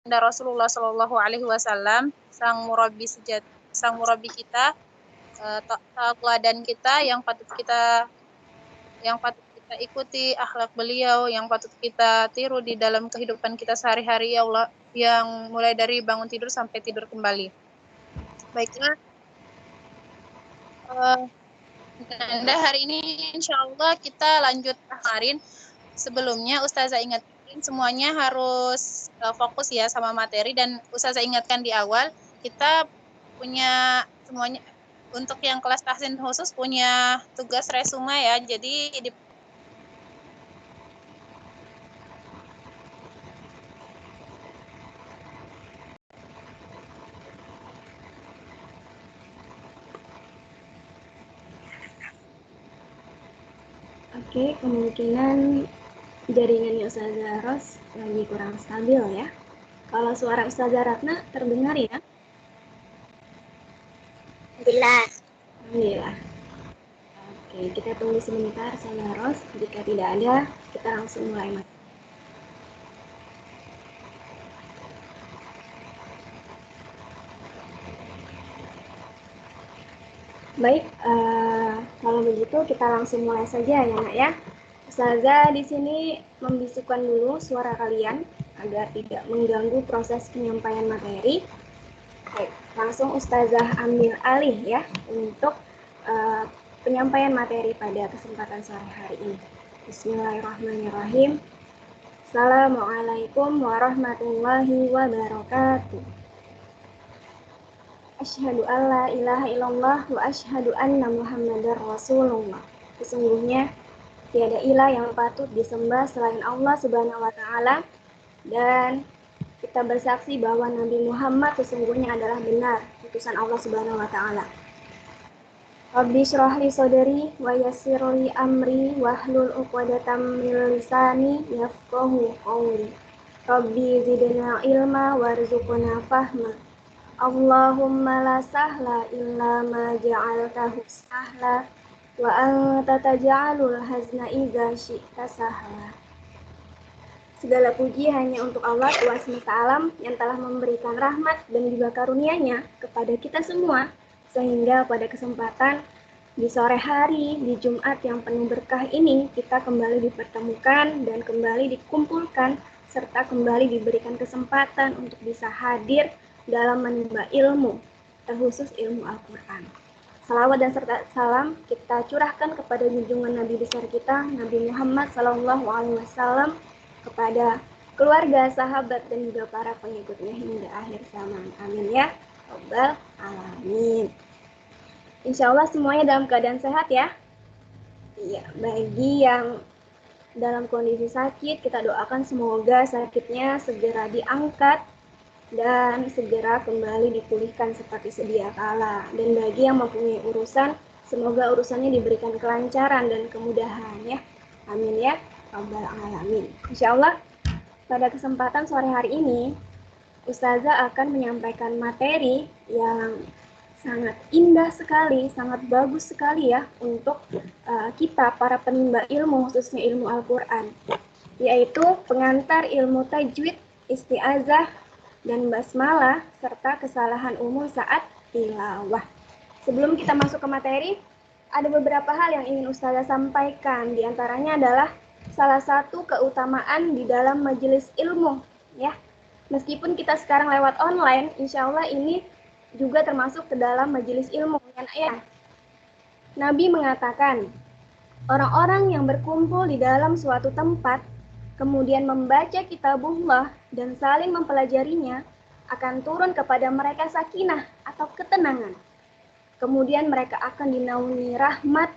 Rasulullah Shallallahu Alaihi Wasallam, sang murabi kita, teladan kita yang patut kita ikuti akhlak beliau, yang patut kita tiru di dalam kehidupan kita sehari-hari, ya Allah, yang mulai dari bangun tidur sampai tidur kembali. Baiklah, Nanda, hari ini insya Allah kita lanjut kemarin. Sebelumnya Ustazah ingatkan semuanya harus fokus ya sama materi, dan Ustazah ingatkan di awal kita punya semuanya untuk yang kelas tahsin khusus punya tugas resume ya. Jadi Oke, kemungkinan jaringannya Ustazah Ros lagi kurang stabil ya. Kalau suara Ustazah Ratna terdengar ya? Jelas. Alhamdulillah. Oke, kita tunggu sebentar Ustazah Ros. Jika tidak ada, kita langsung mulai materi. Baik, kalau begitu kita langsung mulai saja ya Nak ya. Ustazah di sini membisikkan dulu suara kalian agar tidak mengganggu proses penyampaian materi. Baik, langsung Ustazah ambil alih ya untuk penyampaian materi pada kesempatan sore hari ini. Bismillahirrahmanirrahim. Assalamualaikum warahmatullahi wabarakatuh. Asyhadu an la ilaha illallah wa asyhadu anna Muhammadar Rasulullah. Sesungguhnya tiada ilah yang patut disembah selain Allah Subhanahu wa taala, dan kita bersaksi bahwa Nabi Muhammad sesungguhnya adalah benar utusan Allah Subhanahu wa taala. Rabbi shrah li sadri wa yassir li amri wahlul 'uqdatam min lisani yafqahu qawli. Rabbi zidna ilma warzuqna fahma. Allahumma la sahla illa ma ja'altahu sahla wa anta taj'alul hazna idza syi'ta sahla. Segala puji hanya untuk Allah Tuhan semesta alam yang telah memberikan rahmat dan juga karunia-Nya kepada kita semua, sehingga pada kesempatan di sore hari di Jumat yang penuh berkah ini kita kembali dipertemukan dan kembali dikumpulkan serta kembali diberikan kesempatan untuk bisa hadir dalam menimba ilmu, terkhusus ilmu Al-Quran. Salawat dan serta salam kita curahkan kepada junjungan Nabi besar kita, Nabi Muhammad SAW, kepada keluarga, sahabat, dan juga para pengikutnya hingga akhir zaman. Amin ya Rabbal Alamin. Insya Allah semuanya dalam keadaan sehat ya. Iya, bagi yang dalam kondisi sakit, kita doakan semoga sakitnya segera diangkat dan segera kembali dipulihkan seperti sedia kala. Dan bagi yang mempunyai urusan, semoga urusannya diberikan kelancaran dan kemudahan ya. Amin ya Rabbal Alamin. Insya Allah pada kesempatan sore hari ini Ustazah akan menyampaikan materi yang sangat indah sekali, sangat bagus sekali ya untuk kita para penimba ilmu, khususnya ilmu Al-Quran, yaitu pengantar ilmu tajwid, isti'azah, dan basmalah, serta kesalahan umum saat tilawah. Sebelum kita masuk ke materi, ada beberapa hal yang ingin Ustazah sampaikan. Di antaranya adalah salah satu keutamaan di dalam majelis ilmu, ya. Meskipun kita sekarang lewat online, insya Allah ini juga termasuk ke dalam majelis ilmu, ya. Nabi mengatakan, orang-orang yang berkumpul di dalam suatu tempat kemudian membaca kitabullah dan saling mempelajarinya, akan turun kepada mereka sakinah atau ketenangan. Kemudian mereka akan dinaungi rahmat,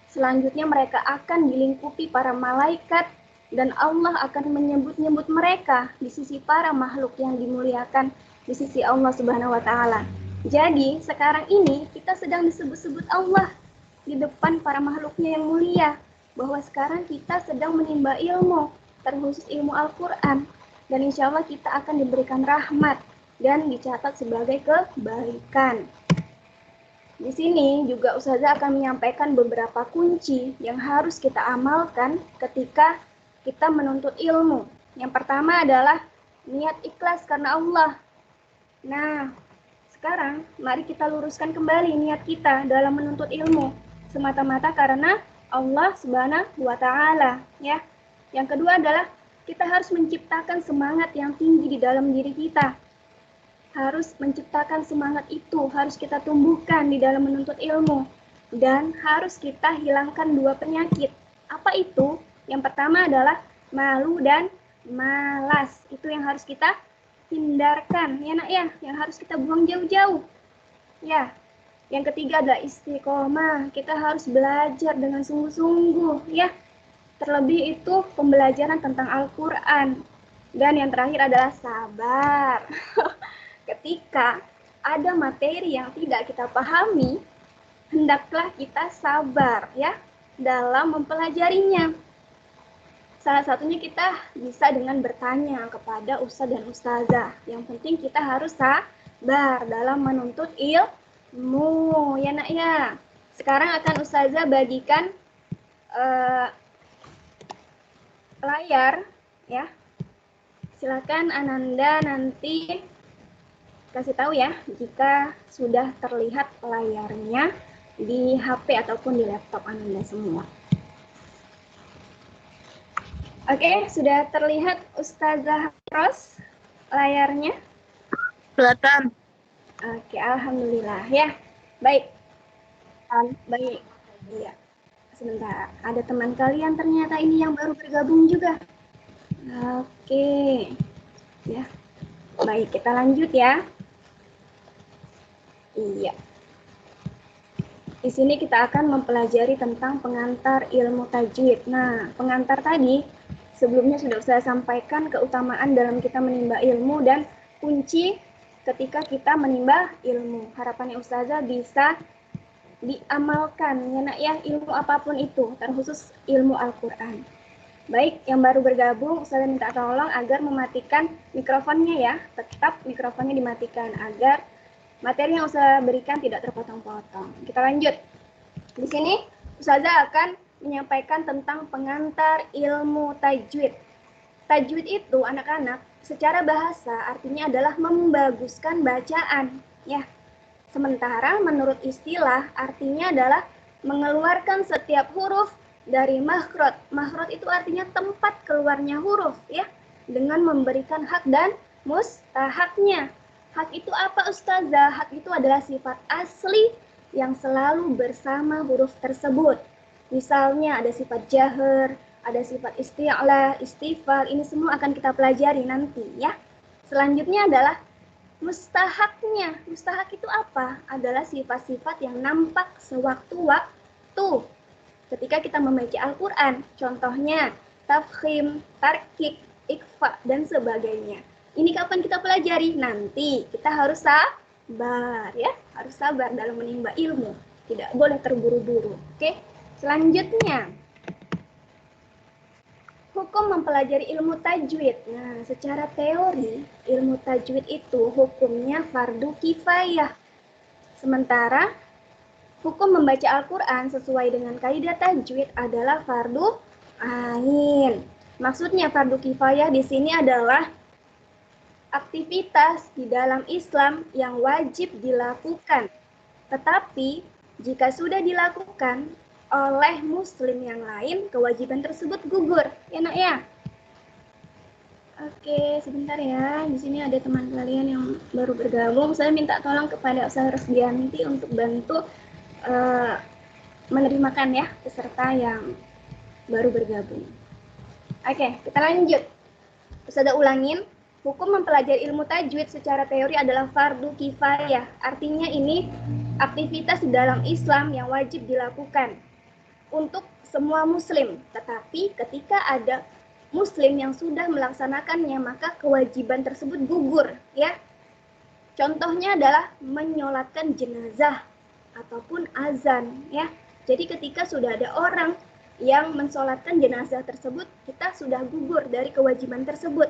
selanjutnya mereka akan dilingkupi para malaikat, dan Allah akan menyebut-nyebut mereka di sisi para makhluk yang dimuliakan di sisi Allah Subhanahu wa taala. Jadi, sekarang ini kita sedang disebut-sebut Allah di depan para makhluknya yang mulia, bahwa sekarang kita sedang menimba ilmu, terkhusus ilmu Al-Quran, dan insya Allah kita akan diberikan rahmat dan dicatat sebagai kebaikan. Di sini juga Ustazah akan menyampaikan beberapa kunci yang harus kita amalkan ketika kita menuntut ilmu. Yang pertama adalah niat ikhlas karena Allah. Nah, sekarang mari kita luruskan kembali niat kita dalam menuntut ilmu, semata-mata karena Allah Subhanahu wa Ta'ala, ya. Yang kedua adalah kita harus menciptakan semangat yang tinggi di dalam diri kita. Harus menciptakan semangat itu, harus kita tumbuhkan di dalam menuntut ilmu. Dan harus kita hilangkan dua penyakit. Apa itu? Yang pertama adalah malu dan malas. Itu yang harus kita hindarkan, ya nak ya, yang harus kita buang jauh-jauh. Ya, yang ketiga adalah istiqomah. Kita harus belajar dengan sungguh-sungguh, ya. Terlebih itu pembelajaran tentang Al-Quran. Dan yang terakhir adalah sabar. Ketika ada materi yang tidak kita pahami, hendaklah kita sabar, ya, dalam mempelajarinya. Salah satunya kita bisa dengan bertanya kepada ustadz dan ustazah. Yang penting kita harus sabar dalam menuntut ilmu, ya nak ya. Sekarang akan ustazah bagikan layar, ya. Silakan Ananda nanti kasih tahu ya jika sudah terlihat layarnya di HP ataupun di laptop Ananda semua. Oke, sudah terlihat Ustazah Ros layarnya? Kelihatan. Oke, alhamdulillah ya. Baik. Baik. Iya. Sebentar, ada teman kalian ternyata ini yang baru bergabung juga. Oke. Ya. Baik, kita lanjut ya. Iya. Di sini kita akan mempelajari tentang pengantar ilmu tajwid. Nah, pengantar tadi sebelumnya sudah saya sampaikan keutamaan dalam kita menimba ilmu dan kunci ketika kita menimba ilmu. Harapannya Ustazah bisa diamalkan, ya nak ya, ilmu apapun itu, terkhusus ilmu Al-Quran. Baik, yang baru bergabung, Ustazah minta tolong agar mematikan mikrofonnya ya. Tetap mikrofonnya dimatikan agar materi yang Ustazah berikan tidak terpotong-potong. Kita lanjut. Di sini Ustazah akan menyampaikan tentang pengantar ilmu tajwid. Tajwid itu anak-anak secara bahasa artinya adalah membaguskan bacaan, ya. Sementara menurut istilah artinya adalah mengeluarkan setiap huruf dari makhraj. Makhraj itu artinya tempat keluarnya huruf, ya, dengan memberikan hak dan mustahaknya. Hak itu apa Ustazah? Hak itu adalah sifat asli yang selalu bersama huruf tersebut. Misalnya ada sifat jahar, ada sifat isti'la, istifal, ini semua akan kita pelajari nanti ya. Selanjutnya adalah mustahaknya. Mustahak itu apa? Adalah sifat-sifat yang nampak sewaktu-waktu ketika kita membaca Al-Quran. Contohnya tafkhim, tarkik, ikfa, dan sebagainya. Ini kapan kita pelajari? Nanti. Kita harus sabar ya, harus sabar dalam menimba ilmu. Tidak boleh terburu-buru. Oke? Selanjutnya, hukum mempelajari ilmu tajwid. Nah, secara teori, ilmu tajwid itu hukumnya fardu kifayah. Sementara, hukum membaca Al-Quran sesuai dengan kaidah tajwid adalah fardu ain. Maksudnya fardu kifayah di sini adalah aktivitas di dalam Islam yang wajib dilakukan. Tetapi, jika sudah dilakukan oleh muslim yang lain, kewajiban tersebut gugur, ya nak ya. Oke, sebentar ya. Di sini ada teman kalian yang baru bergabung. Saya minta tolong kepada Ustazah Resdianti untuk bantu menerimakan ya peserta yang baru bergabung. Oke, kita lanjut. Ustazah ulangin, hukum mempelajari ilmu tajwid secara teori adalah fardu kifayah. Artinya ini aktivitas di dalam Islam yang wajib dilakukan untuk semua muslim, tetapi ketika ada muslim yang sudah melaksanakannya, maka kewajiban tersebut gugur, ya. Contohnya adalah menyolatkan jenazah ataupun azan, ya. Jadi ketika sudah ada orang yang mensolatkan jenazah tersebut, kita sudah gugur dari kewajiban tersebut.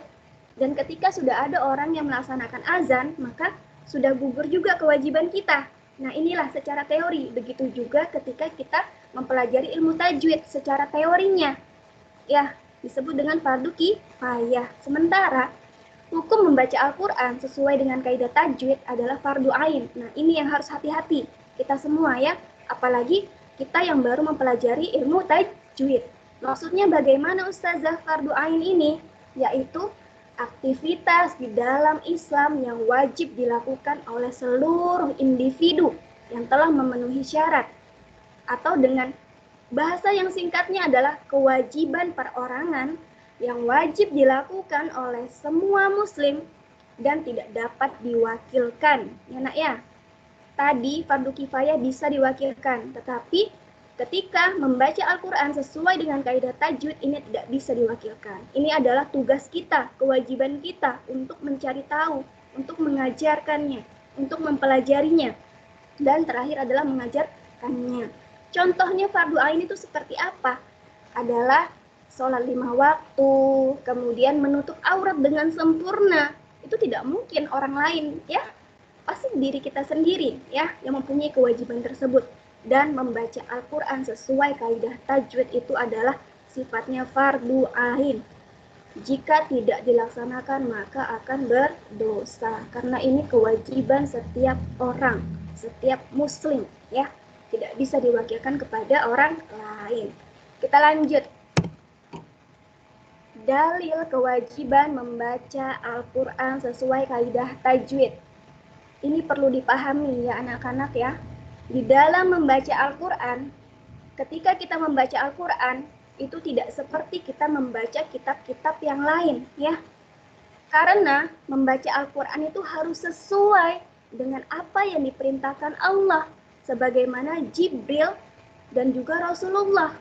Dan ketika sudah ada orang yang melaksanakan azan, maka sudah gugur juga kewajiban kita. Nah, inilah secara teori. Begitu juga ketika kita mempelajari ilmu tajwid secara teorinya. Ya, disebut dengan fardu kifayah. Sementara hukum membaca Al-Quran sesuai dengan kaidah tajwid adalah fardu ain. Nah, ini yang harus hati-hati kita semua ya, apalagi kita yang baru mempelajari ilmu tajwid. Maksudnya bagaimana Ustazah fardu ain ini? Yaitu aktivitas di dalam Islam yang wajib dilakukan oleh seluruh individu yang telah memenuhi syarat. Atau dengan bahasa yang singkatnya adalah kewajiban perorangan yang wajib dilakukan oleh semua muslim dan tidak dapat diwakilkan. Ya nak ya, tadi fardu kifayah bisa diwakilkan, tetapi ketika membaca Al-Quran sesuai dengan kaidah tajwid ini tidak bisa diwakilkan. Ini adalah tugas kita, kewajiban kita untuk mencari tahu, untuk mengajarkannya, untuk mempelajarinya, dan terakhir adalah mengajarkannya. Contohnya fardu ain itu seperti apa? Adalah sholat 5 waktu, kemudian menutup aurat dengan sempurna. Itu tidak mungkin orang lain, ya. Pasti diri kita sendiri, ya, yang mempunyai kewajiban tersebut. Dan membaca Al-Quran sesuai kaidah tajwid itu adalah sifatnya fardu ain. Jika tidak dilaksanakan, maka akan berdosa. Karena ini kewajiban setiap orang, setiap muslim, ya. Tidak bisa diwakilkan kepada orang lain. Kita lanjut. Dalil kewajiban membaca Al-Quran sesuai kaidah tajwid. Ini perlu dipahami ya anak-anak ya. Di dalam membaca Al-Quran, ketika kita membaca Al-Quran, itu tidak seperti kita membaca kitab-kitab yang lain ya. Karena membaca Al-Quran itu harus sesuai dengan apa yang diperintahkan Allah, sebagaimana Jibril dan juga Rasulullah.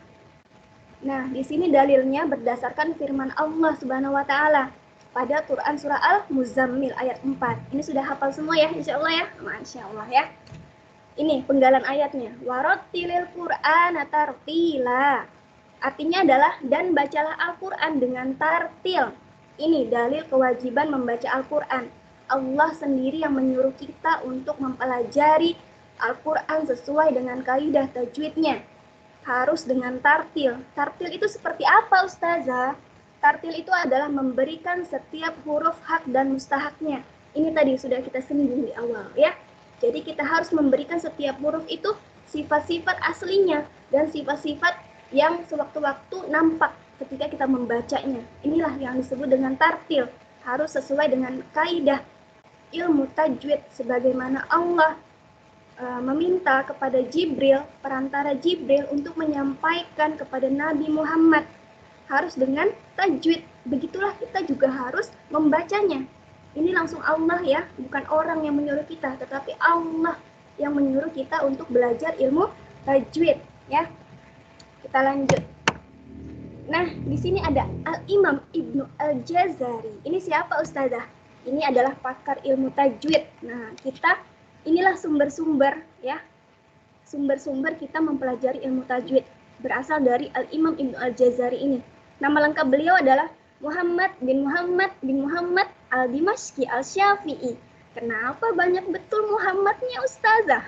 Nah, di sini dalilnya berdasarkan firman Allah Subhanahu wa taala pada Quran surah Al-Muzammil ayat 4. Ini sudah hafal semua ya, insyaallah ya. Masyaallah ya. Ini penggalan ayatnya. Warattilil Qur'ana tartila. Artinya adalah dan bacalah Al-Qur'an dengan tartil. Ini dalil kewajiban membaca Al-Qur'an. Allah sendiri yang menyuruh kita untuk mempelajari Al-Qur'an sesuai dengan kaidah tajwidnya. Harus dengan tartil. Tartil itu seperti apa Ustazah? Tartil itu adalah memberikan setiap huruf hak dan mustahaknya. Ini tadi sudah kita singgung di awal ya. Jadi kita harus memberikan setiap huruf itu sifat-sifat aslinya dan sifat-sifat yang sewaktu-waktu nampak ketika kita membacanya. Inilah yang disebut dengan tartil. Harus sesuai dengan kaidah ilmu tajwid sebagaimana Allah meminta kepada Jibril, perantara Jibril untuk menyampaikan kepada Nabi Muhammad. Harus dengan tajwid. Begitulah kita juga harus membacanya. Ini langsung Allah ya, bukan orang yang menyuruh kita, tetapi Allah yang menyuruh kita untuk belajar ilmu tajwid ya. Kita lanjut. Nah, di sini ada Al-Imam Ibnu Al-Jazari. Ini siapa Ustazah? Ini adalah pakar ilmu tajwid. Nah, inilah sumber-sumber ya. Sumber-sumber kita mempelajari ilmu tajwid berasal dari Al-Imam Ibnu Al-Jazari ini. Nama lengkap beliau adalah Muhammad bin Muhammad Al-Dimashqi Al-Syafi'i. Kenapa banyak betul Muhammadnya Ustazah?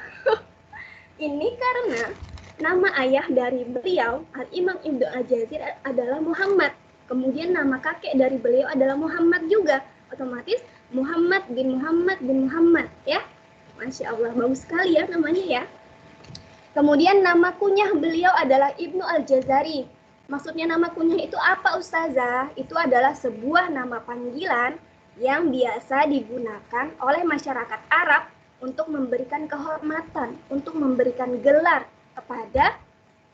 Ini karena nama ayah dari beliau, Al-Imam Ibnu Al-Jazari adalah Muhammad. Kemudian nama kakek dari beliau adalah Muhammad juga. Otomatis Muhammad bin Muhammad ya. Masya Allah, bagus sekali ya namanya ya. Kemudian nama kunyah beliau adalah Ibnu Al-Jazari. Maksudnya nama kunyah itu apa Ustazah? Itu adalah sebuah nama panggilan yang biasa digunakan oleh masyarakat Arab untuk memberikan kehormatan, untuk memberikan gelar kepada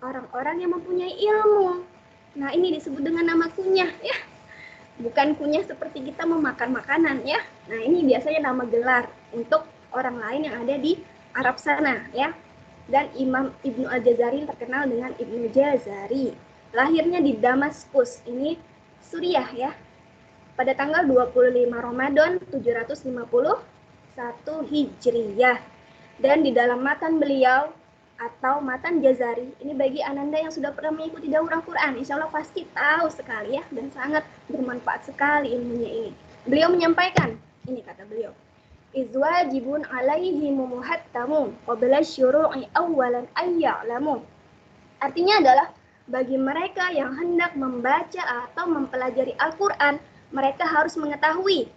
orang-orang yang mempunyai ilmu. Nah, ini disebut dengan nama kunyah ya. Bukan kunyah seperti kita memakan makanan ya. Nah, ini biasanya nama gelar untuk orang lain yang ada di Arab sana ya. Dan Imam Ibnu Al-Jazari terkenal dengan Ibnu Jazari. Lahirnya di Damaskus, ini Suriah ya. Pada tanggal 25 Ramadan 751 Hijriyah. Dan di dalam matan beliau atau matan Jazari, ini bagi Ananda yang sudah pernah mengikuti daurah Quran, insya Allah pasti tahu sekali ya, dan sangat bermanfaat sekali ilmunya ini. Beliau menyampaikan, ini kata beliau, izwajibun alaihimu muhattamu qabla syuru'i awalan ayya'lamu. Artinya adalah bagi mereka yang hendak membaca atau mempelajari Al-Quran, mereka harus mengetahui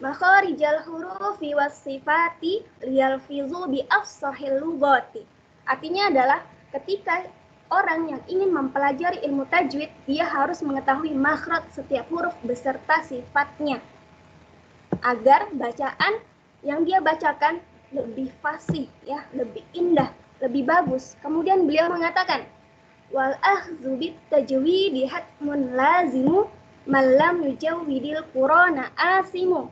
Makharijal hurufi was-sifati liyalfizu bi afsahil lughati. Artinya adalah ketika orang yang ingin mempelajari ilmu tajwid, dia harus mengetahui makhraj setiap huruf beserta sifatnya, agar bacaan yang dia bacakan lebih fasih, ya, lebih indah, lebih bagus. Kemudian beliau mengatakan, wal akhdzu bit tajwidi hatmun lazimu man lam yujawwidil qur'ana asimu.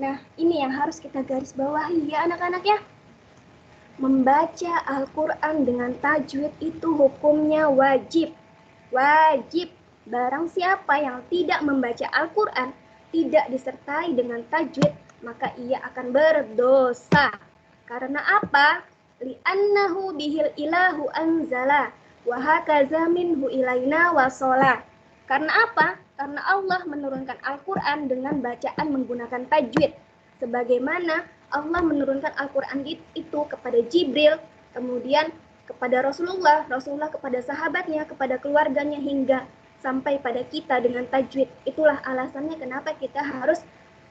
Nah, ini yang harus kita garis bawahi ya anak-anak ya. Membaca Al-Qur'an dengan tajwid itu hukumnya wajib. Wajib. Barang siapa yang tidak membaca Al-Qur'an, tidak disertai dengan tajwid, maka ia akan berdosa. Karena apa? Li'annahu bihil ilahu anzala wa hakaza minhu ilaina wasola. Karena apa? Karena Allah menurunkan Al-Qur'an dengan bacaan menggunakan tajwid. Sebagaimana Allah menurunkan Al-Qur'an itu kepada Jibril, kemudian kepada Rasulullah kepada sahabatnya, kepada keluarganya, hingga sampai pada kita dengan tajwid. Itulah alasannya kenapa kita harus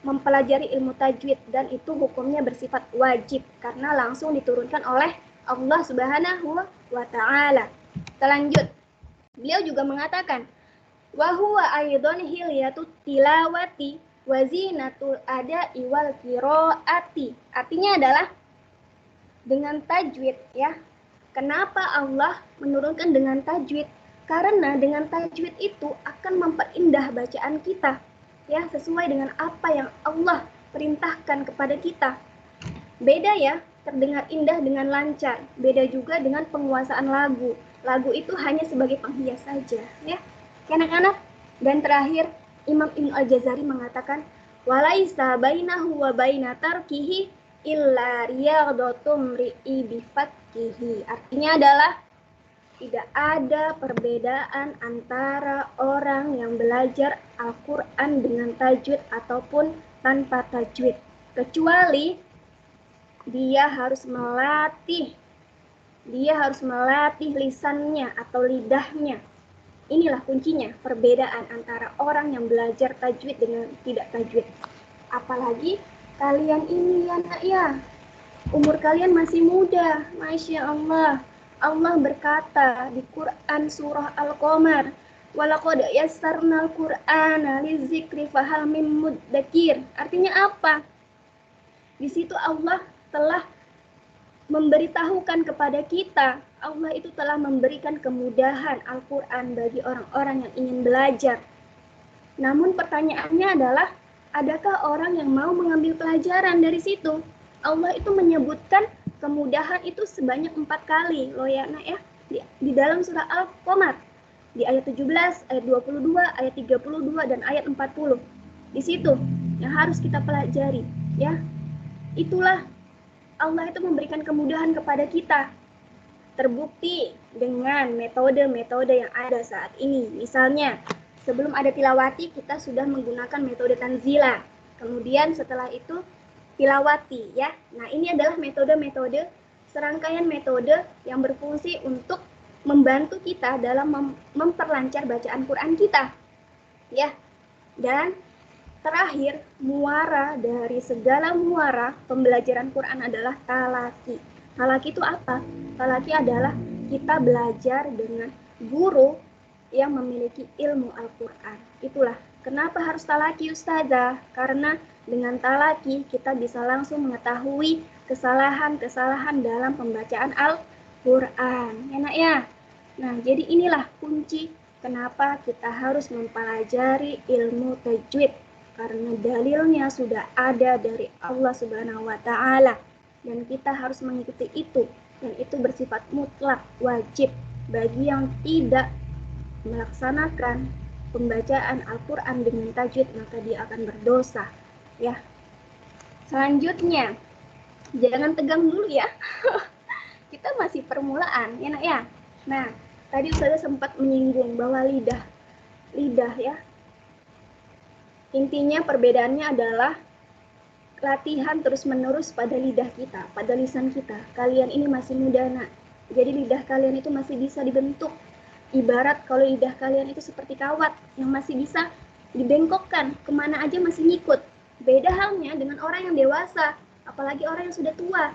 mempelajari ilmu tajwid, dan itu hukumnya bersifat wajib karena langsung diturunkan oleh Allah Subhanahu wa Ta'ala. Kita lanjut. Beliau juga mengatakan, wa huwa aidon hilyatut tilawati wa zinatul ada'i wal qiraati. Artinya adalah dengan tajwid ya. Kenapa Allah menurunkan dengan tajwid? Karena dengan tajwid itu akan memperindah bacaan kita, ya, sesuai dengan apa yang Allah perintahkan kepada kita. Beda ya, terdengar indah dengan lancar. Beda juga dengan penguasaan lagu. Lagu itu hanya sebagai penghias saja, ya. Anak-anak. Dan terakhir, Imam Ibnu Al-Jazari mengatakan, walaisa bainahu wa baina tarkihi illa riyadatum ri'i bifatkihi. Artinya adalah tidak ada perbedaan antara orang yang belajar Al-Quran dengan tajwid ataupun tanpa tajwid, kecuali dia harus melatih lisannya atau lidahnya. Inilah kuncinya, perbedaan antara orang yang belajar tajwid dengan tidak tajwid. Apalagi kalian ini ya nak ya, umur kalian masih muda, Masya Allah. Allah berkata di Quran surah Al-Qamar, walaqad yassarnal Qur'ana lizikri fahal mim muddakir. Artinya apa? Di situ Allah telah memberitahukan kepada kita, Allah itu telah memberikan kemudahan Al-Quran bagi orang-orang yang ingin belajar. Namun pertanyaannya adalah, adakah orang yang mau mengambil pelajaran dari situ? Allah itu menyebutkan kemudahan itu sebanyak 4 kali loh ya nak ya, di dalam surah Al-Qamar, di ayat 17, ayat 22, ayat 32, dan ayat 40. Di situ yang harus kita pelajari ya. Itulah Allah itu memberikan kemudahan kepada kita. Terbukti dengan metode-metode yang ada saat ini. Misalnya, sebelum ada tilawati, kita sudah menggunakan metode tanzila. Kemudian setelah itu tilawati ya. Nah, ini adalah metode-metode, serangkaian metode yang berfungsi untuk membantu kita dalam memperlancar bacaan Quran kita. Ya. Dan terakhir, muara dari segala muara pembelajaran Quran adalah talaki. Talaki itu apa? Talaki adalah kita belajar dengan guru yang memiliki ilmu Al-Quran. Itulah kenapa harus talaki, Ustazah? Karena dengan talaki kita bisa langsung mengetahui kesalahan-kesalahan dalam pembacaan Al-Quran. Ya nak ya? Nah, jadi inilah kunci kenapa kita harus mempelajari ilmu tajwid. Karena dalilnya sudah ada dari Allah Subhanahu wa Ta'ala, dan kita harus mengikuti itu, dan itu bersifat mutlak wajib bagi yang tidak melaksanakan pembacaan Al-Quran dengan tajwid, maka dia akan berdosa ya. Selanjutnya, jangan tegang dulu ya. Kita masih permulaan ya nak ya. Nah, tadi Ustazah sempat menyinggung bahwa lidah ya, intinya perbedaannya adalah latihan terus-menerus pada lidah kita, pada lisan kita. Kalian ini masih muda nak, jadi lidah kalian itu masih bisa dibentuk. Ibarat kalau lidah kalian itu seperti kawat yang masih bisa dibengkokkan, kemana aja masih ngikut. Beda halnya dengan orang yang dewasa, apalagi orang yang sudah tua,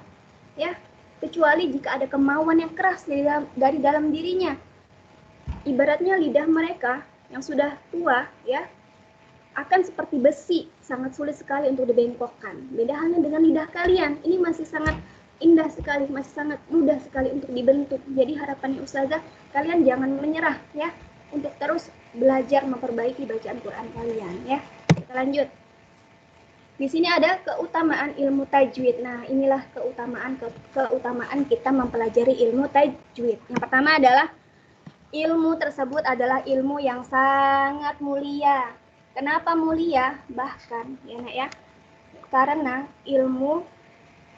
ya. Kecuali jika ada kemauan yang keras dari dalam dirinya. Ibaratnya lidah mereka yang sudah tua, ya, akan seperti besi, sangat sulit sekali untuk dibengkokkan. Beda halnya dengan lidah kalian, ini masih sangat indah sekali, masih sangat mudah sekali untuk dibentuk. Jadi harapannya Ustazah, kalian jangan menyerah, ya, untuk terus belajar memperbaiki bacaan Quran kalian, ya. Kita lanjut. Di sini ada keutamaan ilmu tajwid. Nah, inilah keutamaan kita mempelajari ilmu tajwid. Yang pertama adalah ilmu tersebut adalah ilmu yang sangat mulia. Kenapa mulia? Bahkan, ya Nak ya, karena ilmu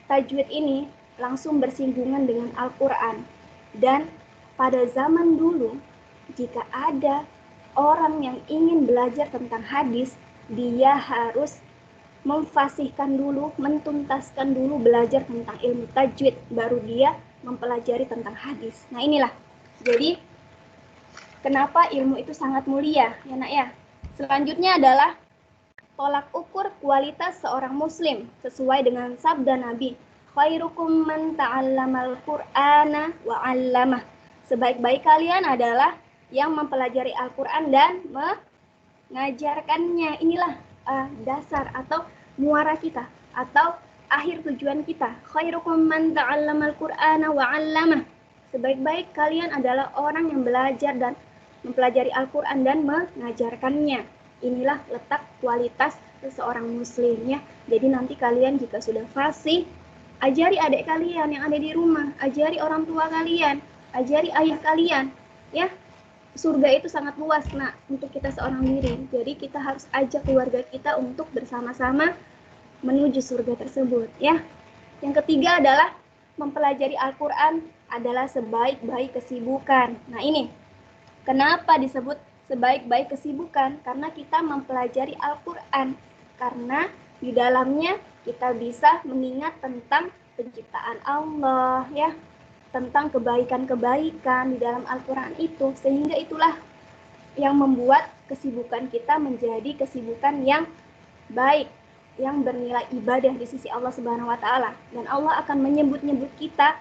tajwid ini langsung bersinggungan dengan Al-Quran. Dan pada zaman dulu, jika ada orang yang ingin belajar tentang hadis, dia harus memfasihkan dulu, mentuntaskan dulu belajar tentang ilmu tajwid, baru dia mempelajari tentang hadis. Nah inilah, jadi kenapa ilmu itu sangat mulia, ya Nak ya. Selanjutnya adalah tolak ukur kualitas seorang muslim sesuai dengan sabda Nabi, khairukum man ta'allamal Qur'ana wa 'allamah. Sebaik-baik kalian adalah yang mempelajari Al-Qur'an dan mengajarkannya. Inilah dasar atau muara kita atau akhir tujuan kita. Khairukum man ta'allamal Qur'ana wa 'allamah. Sebaik-baik kalian adalah orang yang belajar dan mempelajari Al-Qur'an dan mengajarkannya. Inilah letak kualitas seseorang muslim, ya. Jadi nanti kalian jika sudah fasih, ajari adik kalian yang ada di rumah, ajari orang tua kalian, ajari ayah kalian, ya. Surga itu sangat luas, Nak, untuk kita seorang diri. Jadi kita harus ajak keluarga kita untuk bersama-sama menuju surga tersebut, ya. Yang ketiga adalah mempelajari Al-Quran adalah sebaik-baik kesibukan. Nah ini, kenapa disebut sebaik-baik kesibukan? Karena kita mempelajari Al-Quran. Karena di dalamnya kita bisa mengingat tentang penciptaan Allah, ya, tentang kebaikan-kebaikan di dalam Al-Quran itu, sehingga itulah yang membuat kesibukan kita menjadi kesibukan yang baik, yang bernilai ibadah di sisi Allah Subhanahu wa Ta'ala, dan Allah akan menyebut-nyebut kita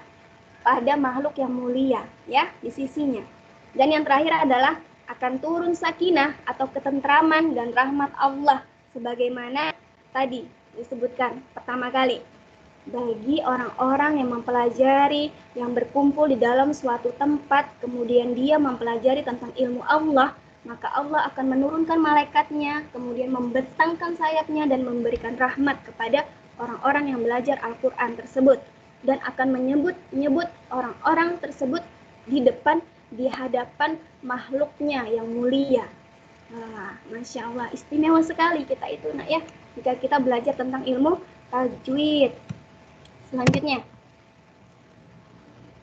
pada makhluk yang mulia, ya, di sisinya. Dan yang terakhir adalah akan turun sakinah atau ketentraman dan rahmat Allah, sebagaimana tadi disebutkan pertama kali. Bagi orang-orang yang mempelajari, yang berkumpul di dalam suatu tempat, kemudian dia mempelajari tentang ilmu Allah, maka Allah akan menurunkan malaikatnya, kemudian membentangkan sayapnya dan memberikan rahmat kepada orang-orang yang belajar Al-Quran tersebut, dan akan menyebut orang-orang tersebut di hadapan makhluknya yang mulia. Nah, Masya Allah, istimewa sekali kita itu, Nak ya, jika kita belajar tentang ilmu tajwid. Selanjutnya,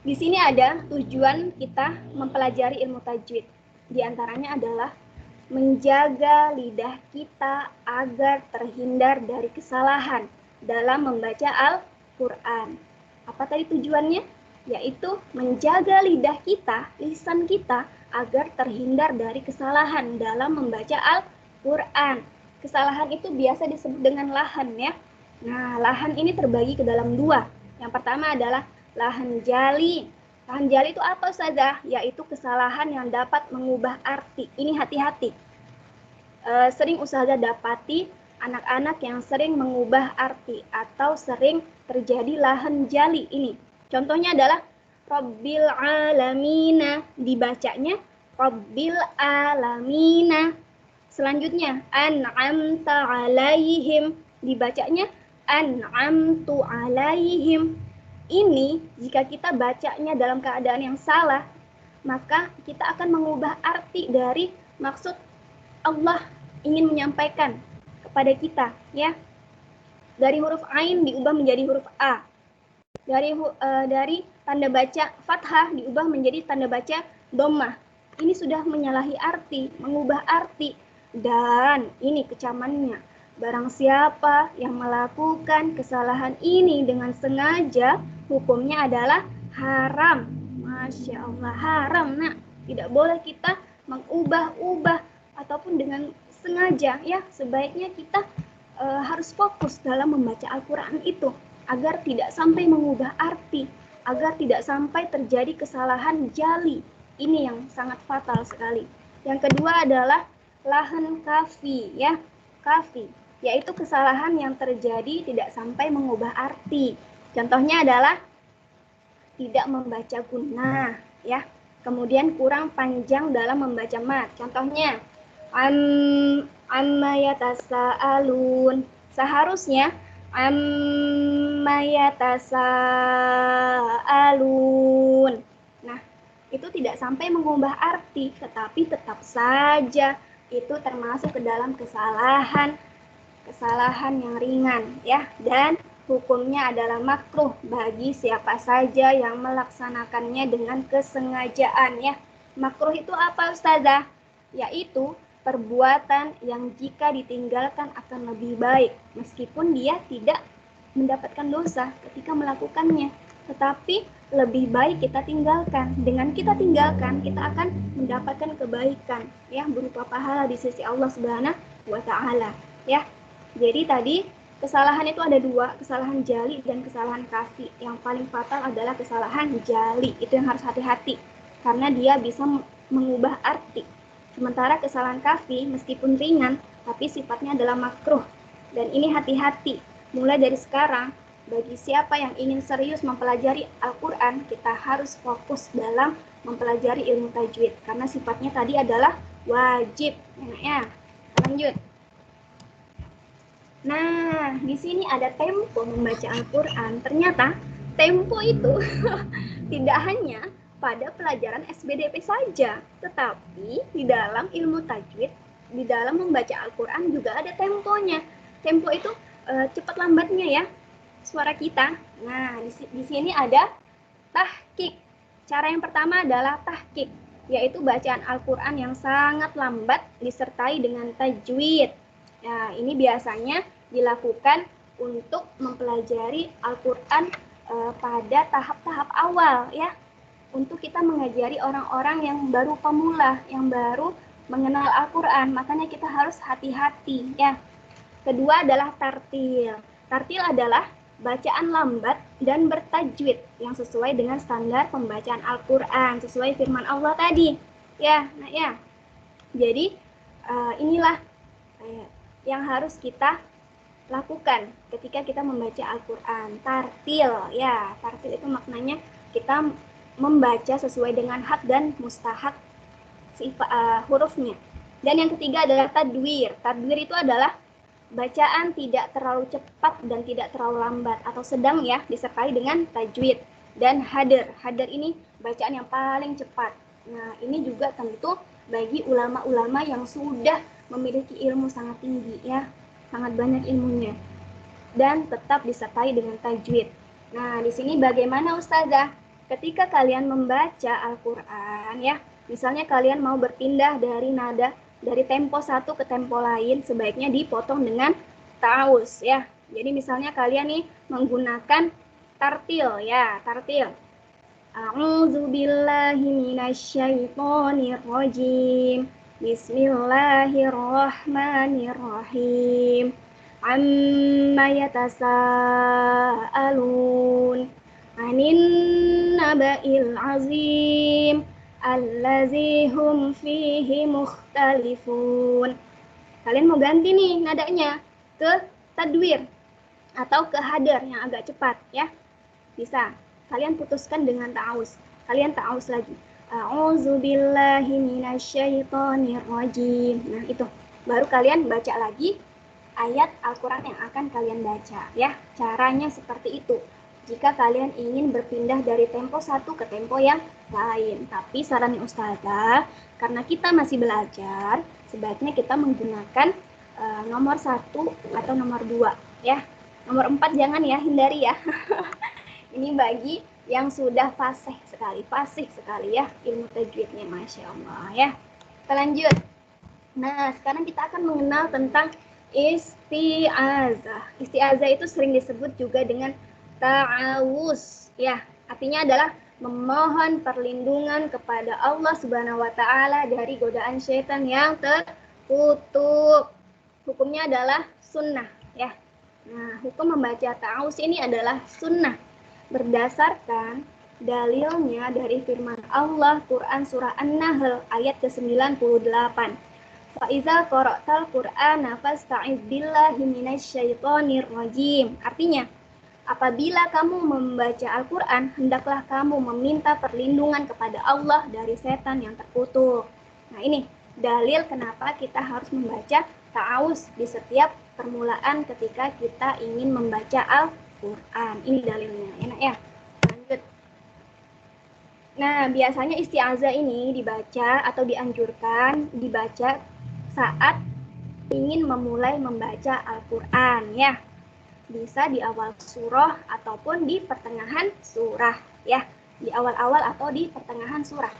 di sini ada tujuan kita mempelajari ilmu tajwid. Di antaranya adalah menjaga lidah kita agar terhindar dari kesalahan dalam membaca Al-Quran. Apa tadi tujuannya? Yaitu menjaga lidah kita, lisan kita, agar terhindar dari kesalahan dalam membaca Al-Quran. Kesalahan itu biasa disebut dengan lahan, ya. Nah, lahan ini terbagi ke dalam dua. Yang pertama adalah lahan jali. Lahan jali itu apa saja? Yaitu kesalahan yang dapat mengubah arti. Ini hati-hati. Sering Ustazah dapati anak-anak yang sering mengubah arti atau sering terjadi lahan jali ini. Contohnya adalah Rabbil Alamina, dibacanya Rabbil Alamina. Selanjutnya An'amta alaihim, dibacanya An'amtu alaihim. Ini jika kita bacanya dalam keadaan yang salah, maka kita akan mengubah arti dari maksud Allah ingin menyampaikan kepada kita, ya. Dari huruf Ain diubah menjadi huruf A. Dari tanda baca fathah diubah menjadi tanda baca dhammah. Ini sudah menyalahi arti, mengubah arti. Dan ini kecamannya. Barang siapa yang melakukan kesalahan ini dengan sengaja, hukumnya adalah haram. Masya Allah, haram, Nak. Tidak boleh kita mengubah-ubah ataupun dengan sengaja, ya. Sebaiknya kita harus fokus dalam membaca Al-Quran itu agar tidak sampai mengubah arti, agar tidak sampai terjadi kesalahan jali. Ini yang sangat fatal sekali. Yang kedua adalah lahan kafi, ya, kafi, yaitu kesalahan yang terjadi tidak sampai mengubah arti. Contohnya adalah tidak membaca gunnah, ya. Kemudian kurang panjang dalam membaca mat. Contohnya amma yatasaalun. Seharusnya amma yatasaalun. Nah, itu tidak sampai mengubah arti, tetapi tetap saja itu termasuk ke dalam kesalahan yang ringan, ya, dan hukumnya adalah makruh bagi siapa saja yang melaksanakannya dengan kesengajaan, ya. Makruh itu apa, Ustazah? Yaitu perbuatan yang jika ditinggalkan akan lebih baik meskipun dia tidak mendapatkan dosa ketika melakukannya, tetapi lebih baik kita tinggalkan. Dengan kita tinggalkan, kita akan mendapatkan kebaikan, ya, berupa pahala di sisi Allah Subhanahu wa taala, ya. Jadi tadi kesalahan itu ada dua, kesalahan jali dan kesalahan kafi. Yang paling fatal adalah kesalahan jali. Itu yang harus hati-hati karena dia bisa mengubah arti. Sementara kesalahan kafi meskipun ringan tapi sifatnya adalah makruh. Dan ini hati-hati. Mulai dari sekarang, bagi siapa yang ingin serius mempelajari Al-Quran, kita harus fokus dalam mempelajari ilmu tajwid karena sifatnya tadi adalah wajib. Ya, lanjut. Nah, di sini ada tempo membaca Al-Quran. Ternyata tempo itu tidak hanya pada pelajaran SBDP saja, tetapi di dalam ilmu tajwid, di dalam membaca Al-Quran juga ada temponya. Tempo itu cepat lambatnya, ya, suara kita. Nah, di sini ada tahqiq. Cara yang pertama adalah tahqiq, yaitu bacaan Al-Quran yang sangat lambat disertai dengan tajwid. Nah, ini biasanya dilakukan untuk mempelajari Al-Quran pada tahap-tahap awal, ya. Untuk kita mengajari orang-orang yang baru pemula, yang baru mengenal Al-Quran, makanya kita harus hati-hati, ya. Kedua adalah tartil. Tartil adalah bacaan lambat dan bertajwid yang sesuai dengan standar pembacaan Al-Quran, sesuai firman Allah tadi, ya. Nah, ya. Jadi inilah yang harus kita lakukan ketika kita membaca Al-Quran. Tartil, ya, tartil itu maknanya kita membaca sesuai dengan hak dan mustahak hurufnya. Dan yang ketiga adalah tadwir. Tadwir itu adalah bacaan tidak terlalu cepat dan tidak terlalu lambat atau sedang, ya, disertai dengan tajwid. Dan hadir. Hadir ini bacaan yang paling cepat. Nah, ini juga tentu bagi ulama-ulama yang sudah memiliki ilmu sangat tinggi, ya, sangat banyak ilmunya, dan tetap disertai dengan tajwid. Nah, di sini bagaimana, Ustazah? Ketika kalian membaca Al-Quran, ya, misalnya kalian mau berpindah dari nada, dari tempo satu ke tempo lain, sebaiknya dipotong dengan ta'awuz, ya. Jadi misalnya kalian nih menggunakan tartil, ya, tartil. A'udzubillahi minasyaitonirrajim. Bismillahirrahmanirrahim. Amma yatasaalun 'anin naba'il 'azim allazi hum fihi mukhtalifun. Kalian mau ganti nih nadanya ke tadwir atau ke hadar yang agak cepat, ya. Bisa. Kalian putuskan dengan ta'awuz. Kalian ta'awuz lagi. A'udzubillahi minasyaitonirrajim. Nah, itu. Baru kalian baca lagi ayat Al-Quran yang akan kalian baca, ya. Caranya seperti itu. Jika kalian ingin berpindah dari tempo satu ke tempo yang lain. Tapi saran Ustazah, karena kita masih belajar, sebaiknya kita menggunakan nomor 1 atau nomor 2, ya. Nomor 4 jangan, ya, hindari, ya. Ini bagi yang sudah fasih sekali, ya, ilmu tajwidnya, Masya Allah, ya. Kita lanjut. Nah, sekarang kita akan mengenal tentang isti'azah. Isti'azah itu sering disebut juga dengan ta'awuz, ya. Artinya adalah memohon perlindungan kepada Allah Subhanahu wa taala dari godaan syaitan yang terkutuk. Hukumnya adalah sunnah, ya. Nah, hukum membaca ta'awuz ini adalah sunnah berdasarkan dalilnya dari firman Allah Quran surah An-Nahl ayat ke-98. Fa'iza qara'tal Qur'ana fasta'iz billahi minasyaitonir rajim. Artinya, apabila kamu membaca Al-Qur'an, hendaklah kamu meminta perlindungan kepada Allah dari setan yang terkutuk. Nah, ini dalil kenapa kita harus membaca ta'awuz di setiap permulaan ketika kita ingin membaca Al-Qur'an. Ini dalilnya. Enak ya? Lanjut. Nah, biasanya isti'azah ini dibaca atau dianjurkan dibaca saat ingin memulai membaca Al-Qur'an ya. Bisa di awal surah ataupun di pertengahan surah ya. Di awal-awal atau di pertengahan surah.